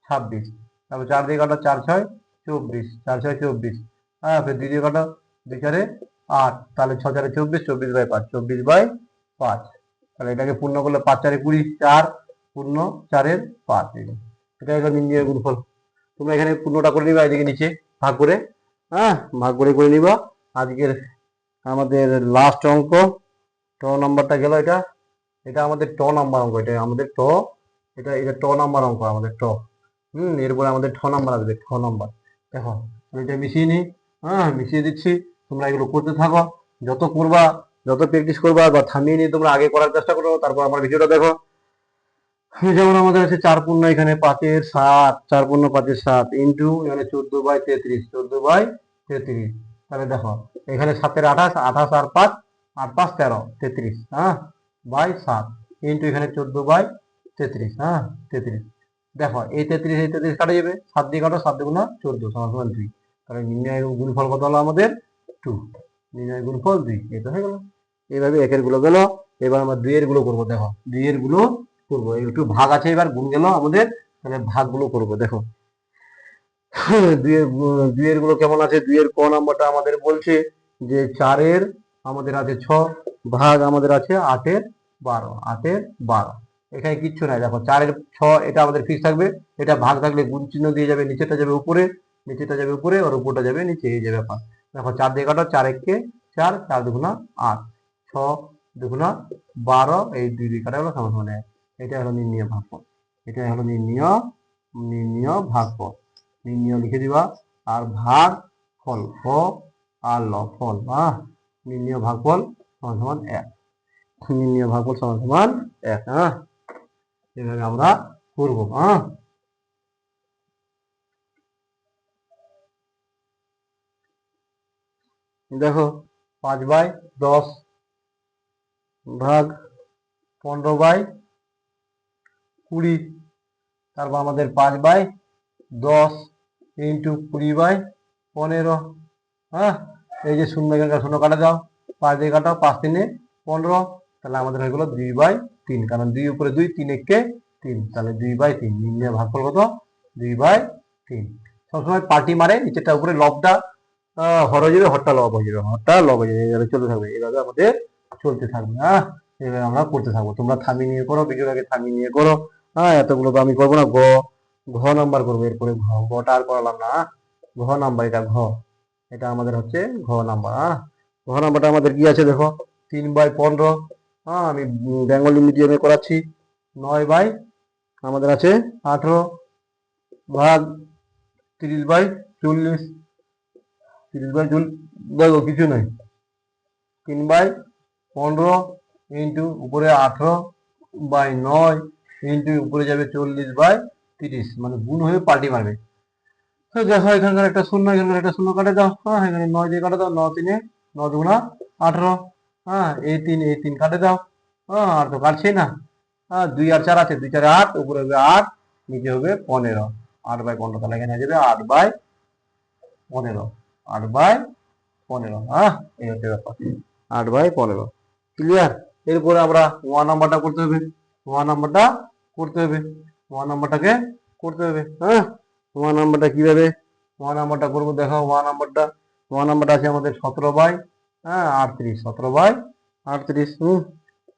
26, তারপর 4 দিয়ে কাটো, 4 6 24, 4 6 24, হ্যাঁ ফের 2 দিয়ে কাটো, 2 4 8, তাহলে 6 4 24, 24/5, 24/5, তাহলে এটাকে পূর্ণ করলে 5 4 20, 4 পূর্ণ 4 5, এটা হলো নির্ণয় গুণফল। তোমরা এখানে পূর্ণটা করে নিবা, এদিকে নিচে ভাগ করে, হ্যাঁ ভাগ করে নিবা। আজকের আমাদের লাস্ট অঙ্ক ট নাম্বারটা গেল, এটা এটা আমাদের ট নাম্বার অঙ্ক, এটা আমাদের ট, এটা এটা ট নাম্বার অঙ্ক আমাদের ট, এরপরে আমাদের ঠ নাম্বার আসবে, ঠ নাম্বার। দেখো এটা মিশিয়ে নিই, হ্যাঁ মিশিয়ে দিচ্ছি, তোমরা এগুলো করতে থাকো, যত করবা যত প্র্যাকটিস করবা বা থামিয়ে নিয়ে তোমরা আগে করার চেষ্টা করো, তারপর আমার ভিডিওটা দেখো। যেমন আমাদের আছে 4 পূর্ণ এখানে 5 7, 4 পূর্ণ 5 7 ইন্টু এখানে 14/33, 14/33, তাহলে দেখো এখানে 7 28, 28 আর 5, 8 5 13, 33, হ্যাঁ বাই 7 ইন্টু এখানে 14/33, হ্যাঁ 33, দেখো এই 33 এই 33 কাটা যাবে, 7 দিয়ে কাটো, 7 দুগুণা 14 সমান 2, তাহলে নির্ণয় গুণফল কত হলো আমাদের 2, নির্ণয় গুণফল 2, এটা হয়ে গেল। এইভাবে একের গুলো গেল, এবার আমরা 2 এর গুলো করবো, দেখো 2 এর গুলো করবো, একটু ভাগ আছে এবার গুণ গেল আমাদের, তাহলে ভাগ গুলো করবো, দেখো 2 এর গুলো কেমন আছে, 2 এর ক নাম্বারটা আমাদের বলছে যে 4 এর আমাদের আছে 6 ভাগ আমাদের আছে 8 এর 12, 8 এর 12, এখানে কিচ্ছু নাই, দেখো 4 এর 6 এটা আমাদের ফিক্স থাকবে, এটা ভাগ থাকলে গুণ চিহ্ন দিয়ে যাবে, নিচেটা যাবে উপরে, নিচেটা যাবে উপরে, আর উপরটা যাবে নিচে, এই যে ব্যাপার। দেখো 4 দিয়ে কাটো, 4 1 কে 4, 4 দুগুণা 8, 6 দুগুণা 12, এই 2 দিয়ে কাটা হলো সমান সমান 1, এটা হলো নির্ণয় ভাগফল, এটা হলো নির্ণয় ভাগফল, নির্ণয় লিখে দিবা, আর ভাগ ফল হ আর ল ফল, নির্ণয় ভাগফল সমান সমান 1, নির্ণয় ভাগফল সমান সমান 1, হ্যাঁ এভাবে আমরা করবো, হ্যাঁ দেখো 5/10 ভাগ 15/20, তারপর আমাদের 5/10 ইন্টু 20/15, হ্যাঁ এই যে শূন্য এখানকার শূন্য কাটা দাও, 5 দিয়ে কাটাও, 5 3 15, তাহলে আমাদের হয়ে গেল 2/3, কারণ 2 উপরে 2, 3 1 3, তাহলে 2/3, নির্ণয় ভাগফল কত 2/3। সবসময় পার্টি মারে, নিচেরটা উপরে লবটা হর হয়ে যাবে, হরটা লব হয়ে যাবে, হরটা লব হয়ে যাবে, এইভাবে চলতে থাকবে, এইভাবে আমাদের চলতে থাকবে, হ্যাঁ এইভাবে আমরা করতে থাকবো। তোমরা থামিয়ে নিয়ে করো, ভিডিওটাকে থামিয়ে নিয়ে করো, হ্যাঁ এতগুলো তো আমি করবো না, ঘ নাম্বার করবো, এরপরে ঘটা আর করালাম না, ঘ নাম্বার, এটা ঘ, এটা আমাদের হচ্ছে ঘ নাম্বার, ঘ নাম্বারটা আমাদের কি আছে দেখো 3/15, আমি বেঙ্গলি মিডিয়ামে করাচ্ছি, 9 বাই আমাদের আছে 18, ভাগ 30/40, 30/40 দেখো কিছু নাই, 3/15 ইন্টু উপরে 18/9 ইন্টু উপরে যাবে 40/30, মানে গুণ হয়ে পাল্টি মারবে। তো দেখো এখানকার একটা শূন্য, এখানকার একটা শূন্য কাটে দাও। হ্যাঁ, এখানে 9 দিয়ে কাটে দাও, 9 3 9 2 18। হ্যাঁ, এই 3 কাটে দাও। হ্যাঁ, আর তো কাটছেই না। হ্যাঁ, 2 আর 4 আছে, 2 4 8, উপরে হবে 8, নিচে হবে 15, 8/15, তাহলে এখানে হয়ে যাবে 8/15, 8/15। হ্যাঁ, এই হচ্ছে ব্যাপার, 8/15। ক্লিয়ার? এরপরে আমরা 1 নাম্বারটা করতে হবে, 1 নাম্বারটা করতে হবে, 1 নাম্বারটাকে করতে হবে। হ্যাঁ, 1 নাম্বারটা কিভাবে 1 নাম্বারটা করবো দেখো। 1 নাম্বারটা আছে আমাদের 17/38, 17/38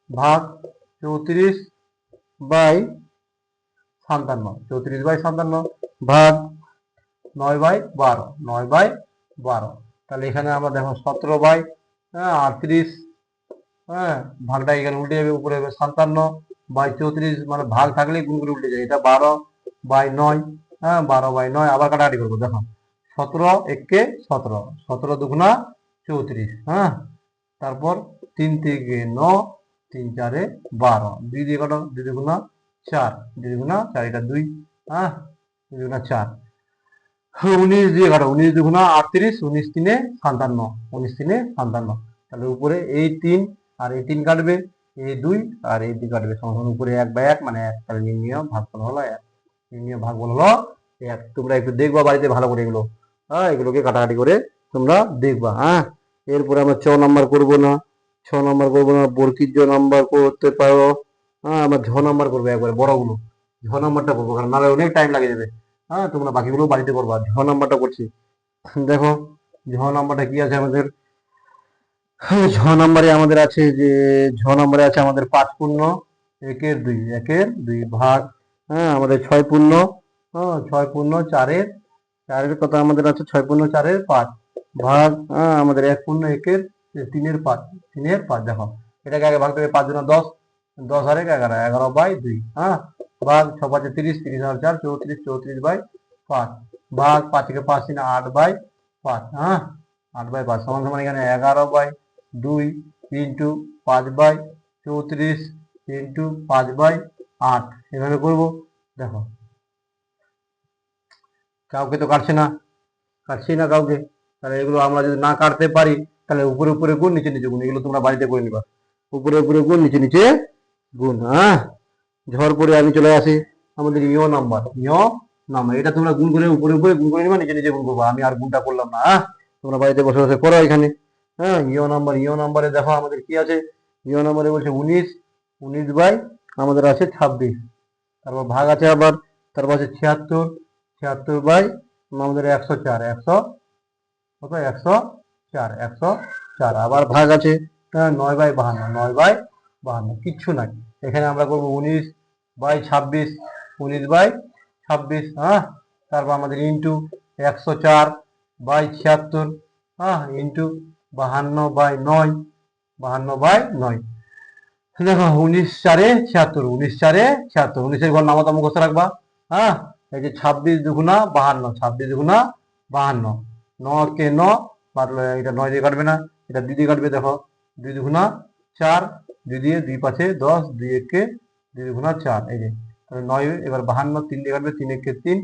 ভাগ 34/57, 34/57 ভাগ 9/12, 9/12। তাহলে এখানে আমরা দেখো 17/38, হ্যাঁ, ভাগটা এখানে উল্টে যাবে, উপরে হবে 57/34, মানে ভাগ থাকলে গুণ করে উল্টে যায়, এটা 12/9। হ্যাঁ, 12/9 আবার কাটাকাটি করবো দেখো, 17 একে 17, 17 দুগুণা 34। হ্যাঁ, তারপর 3 থেকে 9, 3 4 12, 2 দিয়ে কাটো, 2 দুগুণা 4, 2 দুগুণা 4, এটা 2। হ্যাঁ, 2 দুগুণা 4, 19 দিয়ে কাটো, 19 দুগুণা 38, 19 3 57, 19 3 57। তাহলে উপরে এই 3 আর এই 3 কাটবে, এই 2 আর এই 2 কাটবে, সমান উপরে 1/1, মানে 1। তাহলে নির্ণয় ভাগফল হলো 1, নির্ণয় ভাগফল হলো 1। তোমরা একটু দেখবা বাড়িতে ভালো করে এগুলো। হ্যাঁ, এগুলোকে কাটাকাটি করে তোমরা দেখবা। হ্যাঁ, এরপরে আমরা 6 নাম্বার করবো না, 6 নাম্বার করবো না, বর্গীয় জ নাম্বার করতে পারো। হ্যাঁ, আমরা ঝ নাম্বার করবো, একবারে বড়গুলো ঝ নাম্বারটা করবো, কারণ নাহলে অনেক টাইম লাগে যাবে। হ্যাঁ, তোমরা বাকিগুলো বাড়িতে করবা, ঝ নাম্বারটা করছি। দেখো ঝ নাম্বারটা কি আছে আমাদের। ঝ নাম্বারে আমাদের আছে যে, ঝ নাম্বারে আছে আমাদের 5 পূর্ণ 1 2, 1 2 ভাগ, হ্যাঁ, আমাদের 6 পূর্ণ, হ্যাঁ, 6 পূর্ণ 4 কথা আমাদের আছে 6 পূর্ণ 4 5 ভাগ, হ্যাঁ, আমাদের 1 পূর্ণ 1 3 5, 3 5। দেখো এটাকে আগে ভাগ থেকে 5 গুণা 10, 10 আর 1 11, 11/2। হ্যাঁ, ভাগ 6 5 30, 30 আর 4 34, 34/5 ভাগ 5 থেকে 5 3 8/5। হ্যাঁ, 8/5 সমান সমান এখানে 11/2 ইন্টু 5/34 ইন্টু 5/8, এভাবে করবো। দেখো কাউকে তো কাটছে না, কাটছি না কাউকে। তাহলে এগুলো আমরা যদি না কাটতে পারি, তাহলে উপরে উপরে গুণ, নিচে নিচে গুণ, এগুলো তোমরা বাড়িতে করে নিবা। উপরে উপরে গুণ, নিচে নিচে গুণ। হ্যাঁ, ঝড় পরে আমি চলে আসি আমাদের ইয় নাম্বার, ইয় নাম্বার, এটা তোমরা গুণ করে উপরে উপরে গুণ করে নিবা, নিচে নিচে গুণ করবা। আমি আর গুণটা করলাম না। হ্যাঁ, তোমরা বাড়িতে বসে বসে করো এখানে। হ্যাঁ, ইয় নাম্বার, ইয় নাম্বারে দেখো আমাদের কি আছে। ইয় নাম্বারে বলছে 19, 19 বাই আমাদের আছে 26, তারপর ভাগ আছে আবার, তারপর আছে 76, 76 বাই আমাদের 104, 100 কত 104, 104 আবার ভাগ আছে। হ্যাঁ, 9/52, 9/52 কিচ্ছু নাই। এখানে আমরা করবো 19/26, 19/26। হ্যাঁ, তারপর আমাদের ইন্টু 104/76, হ্যাঁ, ইন্টু 52/9, 52/9। দেখো 19 4 76, 19 4 76, 19-এর ঘর নামতা মুখস্থ রাখবা। হ্যাঁ, এই যে 26 দুগুণা 52, 26 দুগুণা 52, 9 কে 9, এটা 9 দিয়ে কাটবে না, এটা 2 দিয়ে কাটবে। দেখো 2 দুগুণা 4, 2 দিয়ে 2 5 10, 2 1 2 দুগুণা 4, এই যে তাহলে 9। এবার 52 3 দিয়ে কাটবে, 3 1 3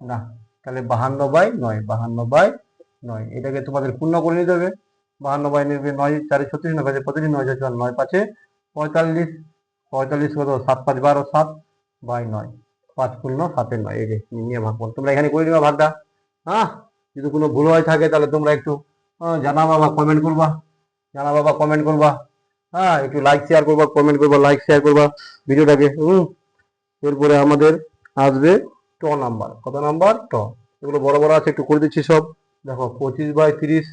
না, তাহলে 52/9, 52/9। এটাকে তোমাদের পূর্ণ করে নিতে হবে। 52/9, 9 4 36, 9 5 35, 9 4 9 5 45, 45 কত 7 5 12, 7/9, 5 পূর্ণ 7 9। এই যে নিয়ে ভাগফল তোমরা এখানে করে নিবা ভাগটা। হ্যাঁ, যদি কোনো ভুল হয়ে থাকে তাহলে তোমরা একটু জানাবা বা কমেন্ট করবা, জানাবা বা কমেন্ট করবা। হ্যাঁ, একটু লাইক শেয়ার করবা, কমেন্ট করবা, লাইক শেয়ার করবা ভিডিওটাকে। এরপরে আমাদের আসবে ট নাম্বার, কত নাম্বার ট, এগুলো বড় বড় আছে, একটু করে দিচ্ছি সব। দেখো 25/30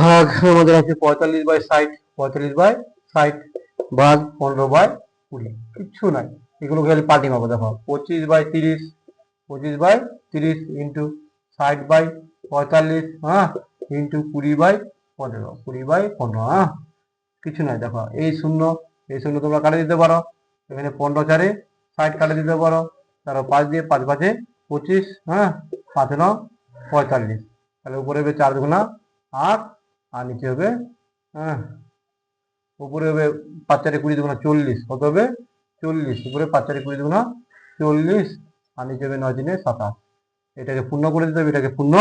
ভাগ আমাদের আছে 45/60, 45/60 ভাগ 15/20, কিচ্ছু নাই। এগুলো খালি পাল্টি মারবো। দেখো 25/30, 25/30 ইন্টু 60/45, হ্যাঁ, ইন্টু 20/15, 20/15। হ্যাঁ, কিছু নাই। দেখো এই শূন্য, এই শূন্য তোমরা কাটে দিতে পারো, এখানে 15 4 60 কাটে দিতে পারো। তারপর 5 দিয়ে 5 5 25, হ্যাঁ 5 9 45। তাহলে উপরে হবে 4 দুগুণা 8 আর নিচে হবে, হ্যাঁ উপরে হবে 5 4 20 দুগুণা 40, কত হবে 40, উপরে 5 4 20 দুগুণা 40 আর নিচে হবে 9 3 27। এটাকে পূর্ণ করে দিতে হবে, এটাকে পূর্ণ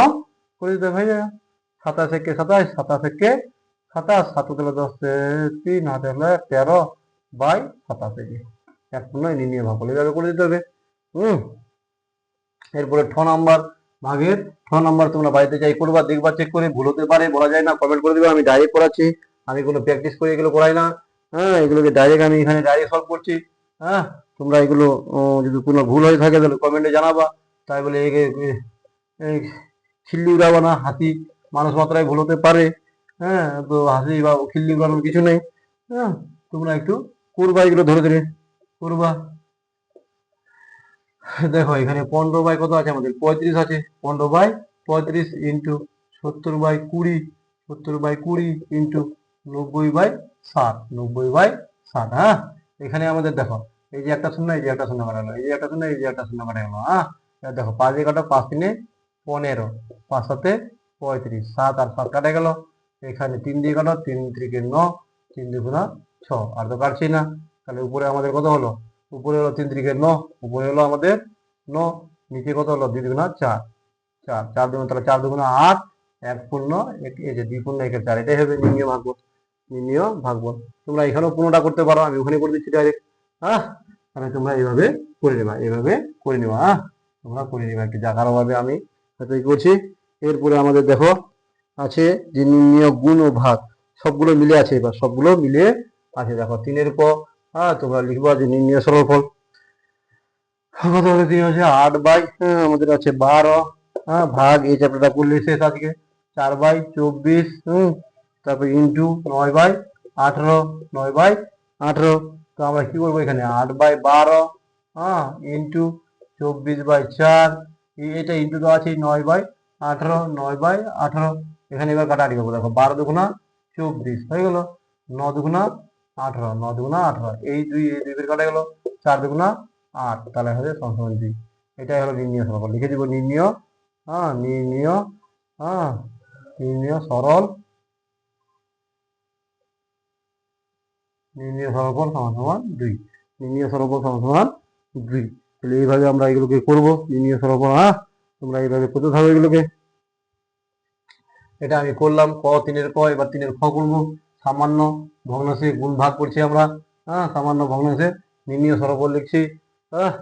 করে দিতে হবে ভাই। 27 একে 27, 27 একে 27, 7 দিলে 10 3, 8 হলে 13 বাই 27 এক পূর্ণ নির্ণয় ভাগ করলে এভাবে করে দিতে হবে। এরপরে নাম্বার ভাগের নাম্বার তোমরা বাড়িতে যাই করবা, দেখবা, চেক করে, ভুল হতে পারে বলা যায় না, কমেন্ট করে দিবে। আমি ডাইরেক্ট করাচ্ছি, আমি কোনো প্র্যাকটিস করে এগুলো করাই না, হ্যাঁ এগুলোকে ডাইরেক্ট আমি এখানে ডাইরেক্ট সলভ করছি। হ্যাঁ তোমরা এগুলো যদি কোনো ভুল হয়ে থাকে তাহলে কমেন্টে জানাবা। তাই বলে খিল্লি উড়াবো না, হাসি মানুষ মাত্রায় ভুল হতে পারে, হ্যাঁ তো হাসি বা খিল্লি উড়ানোর কিছু নেই। হ্যাঁ তোমরা একটু করবা, এগুলো ধরে ধরে করবা। দেখো এখানে 15 বাই কত আছে আমাদের 35 আছে, 15 by 35 into 70 by 20, 70 by 20 into 90 by 60, 90 by 60। হ্যাঁ এখানে আমাদের দেখো এই যে একটা শূন্য, এই যে একটা শূন্য কাটা গেল, এই যে একটা শূন্য, এই যে একটা শূন্য কাটা গেল। হ্যাঁ দেখো 5 দিয়ে কাটো, 5 3 15, 5 7 35, 7 আর 7 কাটা গেল। এখানে 3 দিয়ে কাটো, 3 3 9, 3 2 6, আর তো কাটছি না। তাহলে উপরে আমাদের কত হলো, উপরে হলো 3 3 9, উপরে হলো আমাদের 9, নিচে কত হলো 2 2 4, 4 4 2, তাহলে 4 2 8, 1 পূর্ণ এই যে 2 পূর্ণ 1 4, এটাই হবে নির্ণয় ভাগফল, নির্ণয় ভাগফল। তোমরা এখানেও পূর্ণটা করতে পারো, আমি ওখানে করে দিচ্ছি ডাইরেক্ট। হ্যাঁ তাহলে তোমরা এইভাবে করে নেবা, এইভাবে করে নেবা। হ্যাঁ তোমরা করে নেবা একটু জাগারো ভাবে, আমি এতই করছি। এরপরে আমাদের দেখো আছে যে নির্ণয় গুণ ও ভাগ, সবগুলো মিলে আছে, এবার সবগুলো মিলে আছে। দেখো 3 পর, হ্যাঁ তোমরা লিখবা যে নির্ণয় সরলফল কত হলো, 3 হচ্ছে 8 বাই আমাদের আছে 12, হ্যাঁ ভাগ এই চ্যাপ্টারটা করলে শেষ আজকে। 4 বাই 24, তারপর ইন্টু 9 বাই 18, 9 বাই 18। তো আমরা কি করবো এখানে 8 বাই 12, হ্যাঁ ইন্টু 24 বাই 4, এটা ইন্টু তো আছে 9 বাই 18, 9 বাই 18। এখানে এবার কাটাকাটি করবো, দেখো 12 দুগুণা 24 হয়ে গেল, 9 দুগুণা 18, 9 দুগুণা 18, এই দুই বের কাটা গেল, 4 দুগুণা 8, তাহলে হবে সমান 2। এটাই হলো নির্ণয় সরল। লিখে দিব নির্ণয়, হ্যাঁ নির্ণয়, হ্যাঁ নির্ণয় সরল, নির্ণয় সরলফল সমান সমান 2, নির্ণয় সরলফল সমান সমান 2। তাহলে এইভাবে আমরা এগুলোকে করবো নির্ণয় সরলফল। হ্যাঁ তোমরা এইভাবে করতে থাকো এগুলোকে। এটা আমি করলাম ক 3 ক, এবার 3 খ করবো। সামান্য ভগ্নাংশে গুণ ভাগ করছি আমরা, হ্যাঁ সামান্য ভগ্নাংশে নির্ণয় সরলফল লিখছি। হ্যাঁ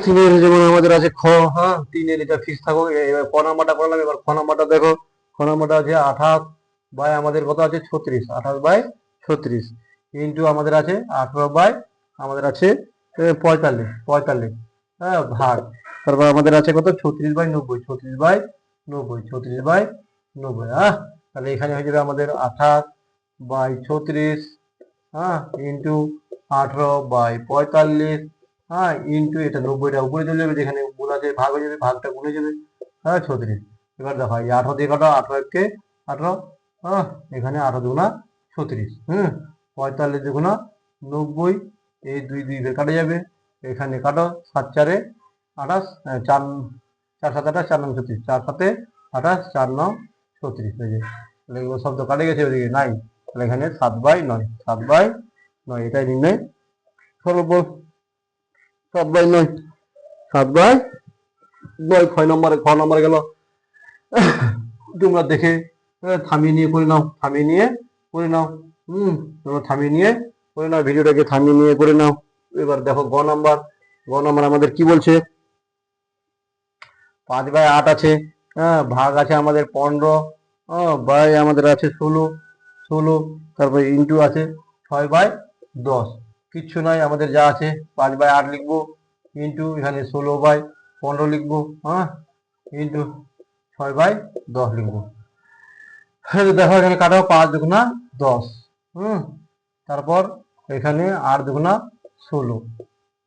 3 যেমন আমাদের আছে খ, হ্যাঁ 3 এটা ফিক্স থাকো। এবার ক নাম্বারটা করলাম, এবার খ নাম্বারটা দেখো। খ নাম্বারটা আছে 28 বাই আমাদের কত আছে 36, 28 বাই 36 ইন্টু আমাদের আছে 18 বাই আমাদের আছে 45, 45, হ্যাঁ ভাগ, তারপর আমাদের আছে কত 36 বাই 90, 36 বাই 90, 36 বাই 90। হ্যাঁ তাহলে এখানে হয়ে যাবে আমাদের 28 বাই 36, হ্যাঁ ইন্টু 18 বাই 45, হ্যাঁ ইন্টু এটা 90টা উপরে চলে যাবে, যেখানে গুণ আছে ভাগ হয়ে যাবে, ভাগটা গুণে যাবে, হ্যাঁ 36। এবার দেখো এই 18 দিয়ে কাটো, 18 একে 18, হ্যাঁ এখানে 18 দুগুণা 36, 45 দুগুণা 90, এই 2 2 বের কাটা যাবে, এখানে কাটো 7 4 28, 4 4 7 28, 4 9 36, 4 7 28, 4 9 36 হয়ে যায়। তাহলে এগুলো শব্দ কাটে গেছে ওদিকে নাই, তাহলে এখানে 7 বাই 9, 7 বাই 9, এটাই নির্ণয় সরলফল। 7 বাই 9, 7 বাই 9, 6 নম্বরে খ নম্বরে গেল। তোমরা দেখে থামিয়ে নিয়ে করে নাও, থামিয়ে নিয়ে করে নাও, তোমরা থামিয়ে নিয়ে করে নাও, ভিডিওটাকে থামিয়ে নিয়ে করে নাও। এবার দেখো গ নাম্বার, গ নাম্বার আমাদের কি বলছে, 5 বাই 8 আছে, হ্যাঁ ভাগ আছে আমাদের 15, বাই আমাদের আছে 16, 16, তারপর ইন্টু আছে 6 বাই 10, কিচ্ছু নাই আমাদের যা আছে 5 বাই 8 লিখবো, ইন্টু এখানে 16 বাই 15 লিখবো, হ্যাঁ ইন্টু 6 বাই 10 লিখবো। দেখো এখানে কাটাও 5 দুগুণা 10, তারপর এখানে 8 দুগুণা 16,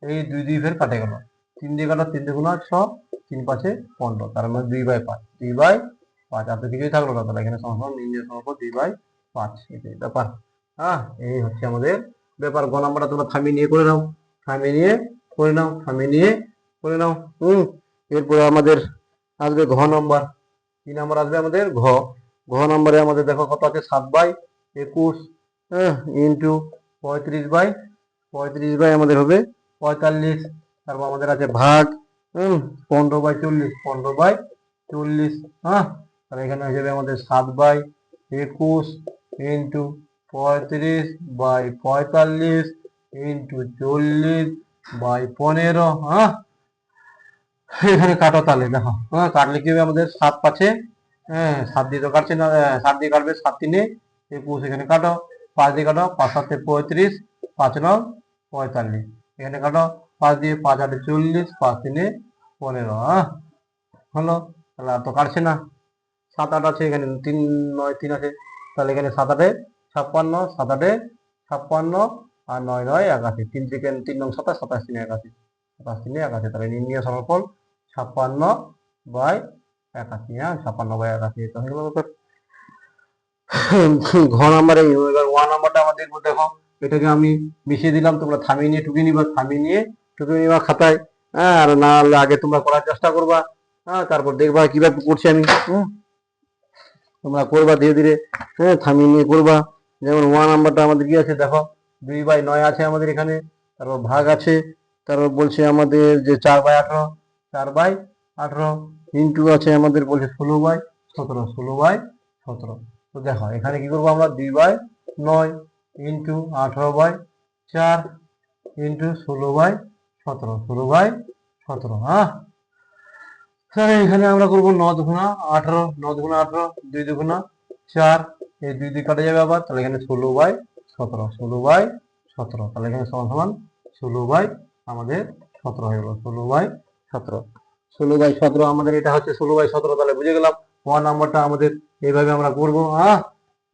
এই 2 2 ফের কাটে গেল, 3 দিয়ে কাটো, 3 দুগুণা 6, 3 5 15, তার মানে 2 বাই 5, 2 বাই 5, আর তো কিছুই থাকলো না, তাহলে এখানে সমান নির্ণয় সরলফল 2 বাই 5, এটাই ব্যাপার। হ্যাঁ এই হচ্ছে আমাদের ব্যাপার। গ নাম্বারটা তোমরা থামিয়ে নিয়ে করে নাও, থামিয়ে নিয়ে করে নাও, থামিয়ে নিয়ে করে নাও। এরপরে আমাদের আসবে ঘ নম্বর। কি নাম্বার আসবে আমাদের? ঘ। ঘ নম্বরে আমাদের দেখো কত আছে? 7/21 ইন্টু 35/35 আমাদের হবে 45। তারপর আমাদের আছে ভাগ 15/40, 15/40। হ্যাঁ, তাহলে এখানে হয়ে যাবে আমাদের 7/21 ইন্টু 35/45 ইন্টু 40/15। হ্যাঁ, এখানে কাটো তাহলে দেখো। হ্যাঁ, কাটলে কি হবে আমাদের? 7×5 7 দিয়ে তো কাটছে না, 7 দিয়ে কাটবে, 7×3 = 21। এখানে কাটো, 5 দিয়ে কাটো, 5×7 = 35, 5×9 = 45। এখানে কাটো 5 দিয়ে, 5×8 = 40, 5×3 = 15। হ্যাঁ, হলো। তাহলে আর তো কাটছে না, 7-8 আছে, এখানে 3-9 3 আছে, তাহলে এখানে 7×8 = 56, 7×8 = 56, আর 9×9 = 81। 3 থেকে 3 9 27, 27 3 81, 27 3 81। তাহলে নির্ণয় সমকলন 56/81। হ্যাঁ, 56/81 এটা হয়ে গেল। ঘ নাম্বারে এবার ওয়ান নাম্বারটা আমাদের দেখো, এটাকে আমি মিশিয়ে দিলাম, তোমরা থামিয়ে নিয়ে টুকিয়ে নিবা, থামিয়ে নিয়ে টুকিয়ে নিবা খাতায়। হ্যাঁ, আর না হলে আগে তোমরা করার চেষ্টা করবা। হ্যাঁ, তারপর দেখবা কিভাবে করছি আমি। তোমরা করবা ধীরে ধীরে। হ্যাঁ, থামিয়ে নিয়ে করবা। যেমন ওয়ান নাম্বারটা আমাদের কি আছে দেখো, 2/9 আছে আমাদের এখানে, তারপর ভাগ আছে, তারপর বলছে আমাদের যে 4/18, 4/18 ইন্টু আছে আমাদের বলছে 16/17, 16/17। তো দেখো এখানে কি করবো আমরা? 2/9 ইন্টু 18/4 ইন্টু 16/17, 16/17। হ্যাঁ, তাহলে এখানে আমরা করবো 9×18, 9×18, 2×4, এই 2 দিয়ে কাটা যাবে আবার, তাহলে এখানে 16/17, 16/17। তাহলে এখানে সমান সমান 16 আমাদের 17 হয়ে গেল, 16/17। 16/17 আমাদের এটা হচ্ছে 16/17। তাহলে বুঝে গেলাম ওয়ান নাম্বারটা আমাদের এইভাবে আমরা করবো। হ্যাঁ,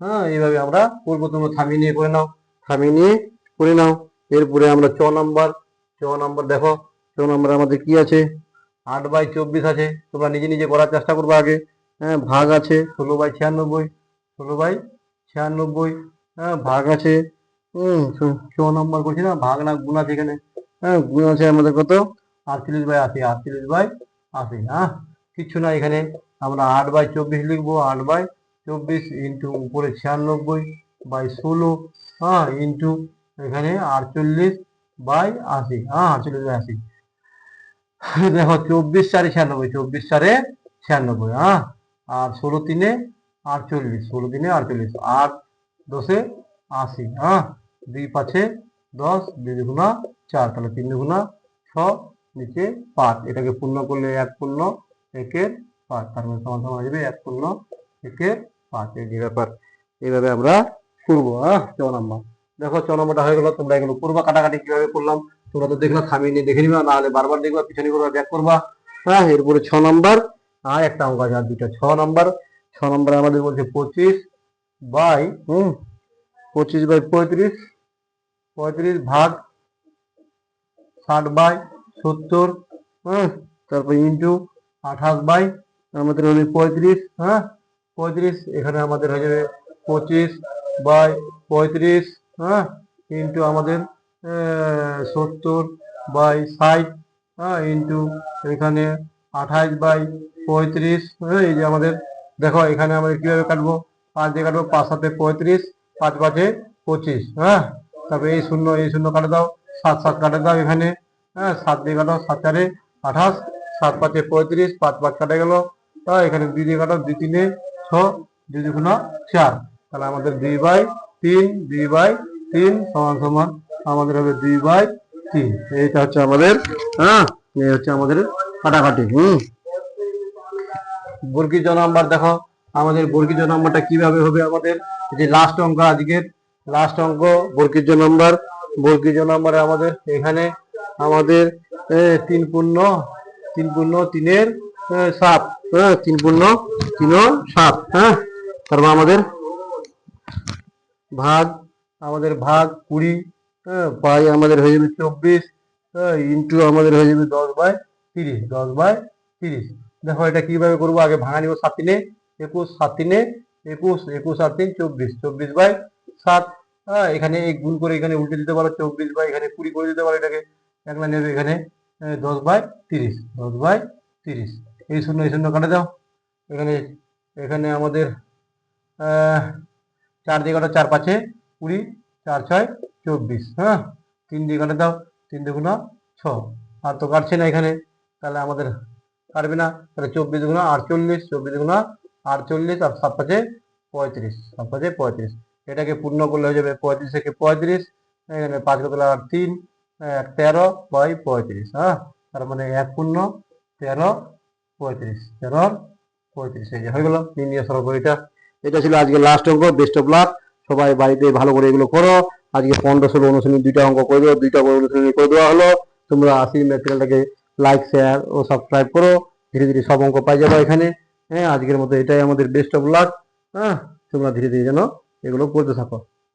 হ্যাঁ, এইভাবে আমরা করবো। তোমরা থামিয়ে নিয়ে করে নাও, থামিয়ে নিয়ে করে নাও। এরপরে আমরা চ নাম্বার দেখো, চ নাম্বার আমাদের কি আছে? 8/24 আছে। তোমরা নিজে নিজে করার চেষ্টা করবে আগে। হ্যাঁ, ভাগ আছে 16/96, 16/96। হ্যাঁ, ভাগ আছে ছ নম্বর করছি না, ভাগ না গুণ আছে এখানে। হ্যাঁ, গুণ আছে আমাদের কত? 48/80, 48/80। হ্যাঁ, কিচ্ছু না, এখানে আমরা 8/24 লিখবো, 8/24 ইন্টু উপরে 96/16। হ্যাঁ, ইন্টু এখানে 48/80। হ্যাঁ, 48/80। দেখো 24×4 = 96, 24×4 = 96। হ্যাঁ, আর 16×3 = 48, 16×3 = 48, 8×10 = 80। হ্যাঁ, 2×5 = 10, 2×2 = 4, তাহলে 3×2 = 6, নিচে 5। এটাকে পূর্ণ করলে 1×1=5, তার মানে সমান সমান হয়ে যাবে 1×1=5। এই যে ব্যাপার, এইভাবে আমরা করবো। হ্যাঁ, চ নাম্বার দেখো, চ নাম্বারটা হয়ে গেল। তোমরা এগুলো করবা, কাটাকাটি কিভাবে করলাম তোমরা তো দেখলা, থামিয়ে নিয়ে দেখে নিবা, নাহলে বারবার দেখবা, পিছনে করবা, ব্যাক করবা। হ্যাঁ, এরপরে 6 নাম্বার আর একটা অঙ্ক আছে, আর দুইটা। 6 নাম্বার আমাদের বলছে 25/35, 35 ভাগ 60/70। হ্যাঁ, তারপর ইন্টু 28 আমাদের হলো 35। হ্যাঁ, 35 এখানে আমাদের হয়ে যাবে 25/35। হ্যাঁ, ইন্টু আমাদের 70/60। হ্যাঁ, ইন্টু এখানে 28/35। হ্যাঁ, এই যে আমাদের দেখো এখানে আমাদের কিভাবে কাটবো? 5 দিয়ে কাটবো, 5×7 = 35, 5×5 = 25। হ্যাঁ, তারপরে এই শূন্য কাটে দাও, 7 কাটে দাও এখানে। হ্যাঁ, 7 দিয়ে কাটো, 7×4 = 28, 7×5 = 35, 5 কাটে গেল। এখানে 2 দিয়ে কাটো, 2×3 = 6, 2×2 = 4। তাহলে আমাদের 2/3, 2/3 সমান সমান আমাদের হবে 2/3। এইটা হচ্ছে আমাদের। হ্যাঁ, এই হচ্ছে আমাদের কাটাকাটি। বর্গীজ নাম্বার দেখো, আমাদের বর্গীজ নাম্বারটা কিভাবে হবে? আমাদের যে লাস্ট অঙ্ক, আজকের লাস্ট অঙ্ক বর্গীজ নাম্বার। বর্গীজ নাম্বারে আমাদের এখানে আমাদের 3×3 = 7। হ্যাঁ, 3×3 = 7। হ্যাঁ, তারপর আমাদের ভাগ, আমাদের ভাগ 20। হ্যাঁ, পাই আমাদের হয়ে যাবে 24। হ্যাঁ, ইন্টু আমাদের হয়ে যাবে 10/30, 10/30। দেখো এটা কিভাবে করবো? আগে ভাঙা নিব, 7×3 = 21, 7×3 = 21, 21 আর 3 = 24, 24/7। হ্যাঁ, এখানে এই গুণ করে এখানে উল্টে দিতে পারো, 24 এখানে 20 করে দিতে পারো এটাকে। এক লাইন হবে এখানে 10/30, 10/30। এই শূন্য কাটে দাও। এখানে এখানে আমাদের 4 দিয়ে কাটো, 4 5 20, 4 6 24। হ্যাঁ, 3 দিয়ে কাটে দাও, 3 2 6। আর তো কাটছে না এখানে, তাহলে আমাদের কাটবে না। তাহলে 24 গুণা 48, 24 গুণা 48 আর 7 5 35, 7 5 35। এটাকে পূর্ণ করলে হয়ে যাবে 35 থেকে 35। এখানে 5 কত আর 3, 13/35। হ্যাঁ, তার মানে 1 পূর্ণ 13 35, 13 35। এই যে হয়ে গেল নির্ণয় সরলরেখা। এটা ছিল আজকে লাস্ট অঙ্ক। Best of luck. সবাই বাড়িতে ভালো করে এগুলো করো। আজকে 15 16 অনুশীলনী 2টা অঙ্ক করে দেবো, 2টা করে অনুশীলনী করে দেওয়া হলো। তোমরা আসি চ্যানেলটাকে লাইক শেয়ার ও সাবস্ক্রাইব করো। ধীরে ধীরে সব অঙ্ক পাই যাবে এখানে। হ্যাঁ, আজকের মতো এটাই আমাদের বেস্ট অফ লাক। হ্যাঁ, তোমরা ধীরে ধীরে যেন এগুলো করতে থাকো।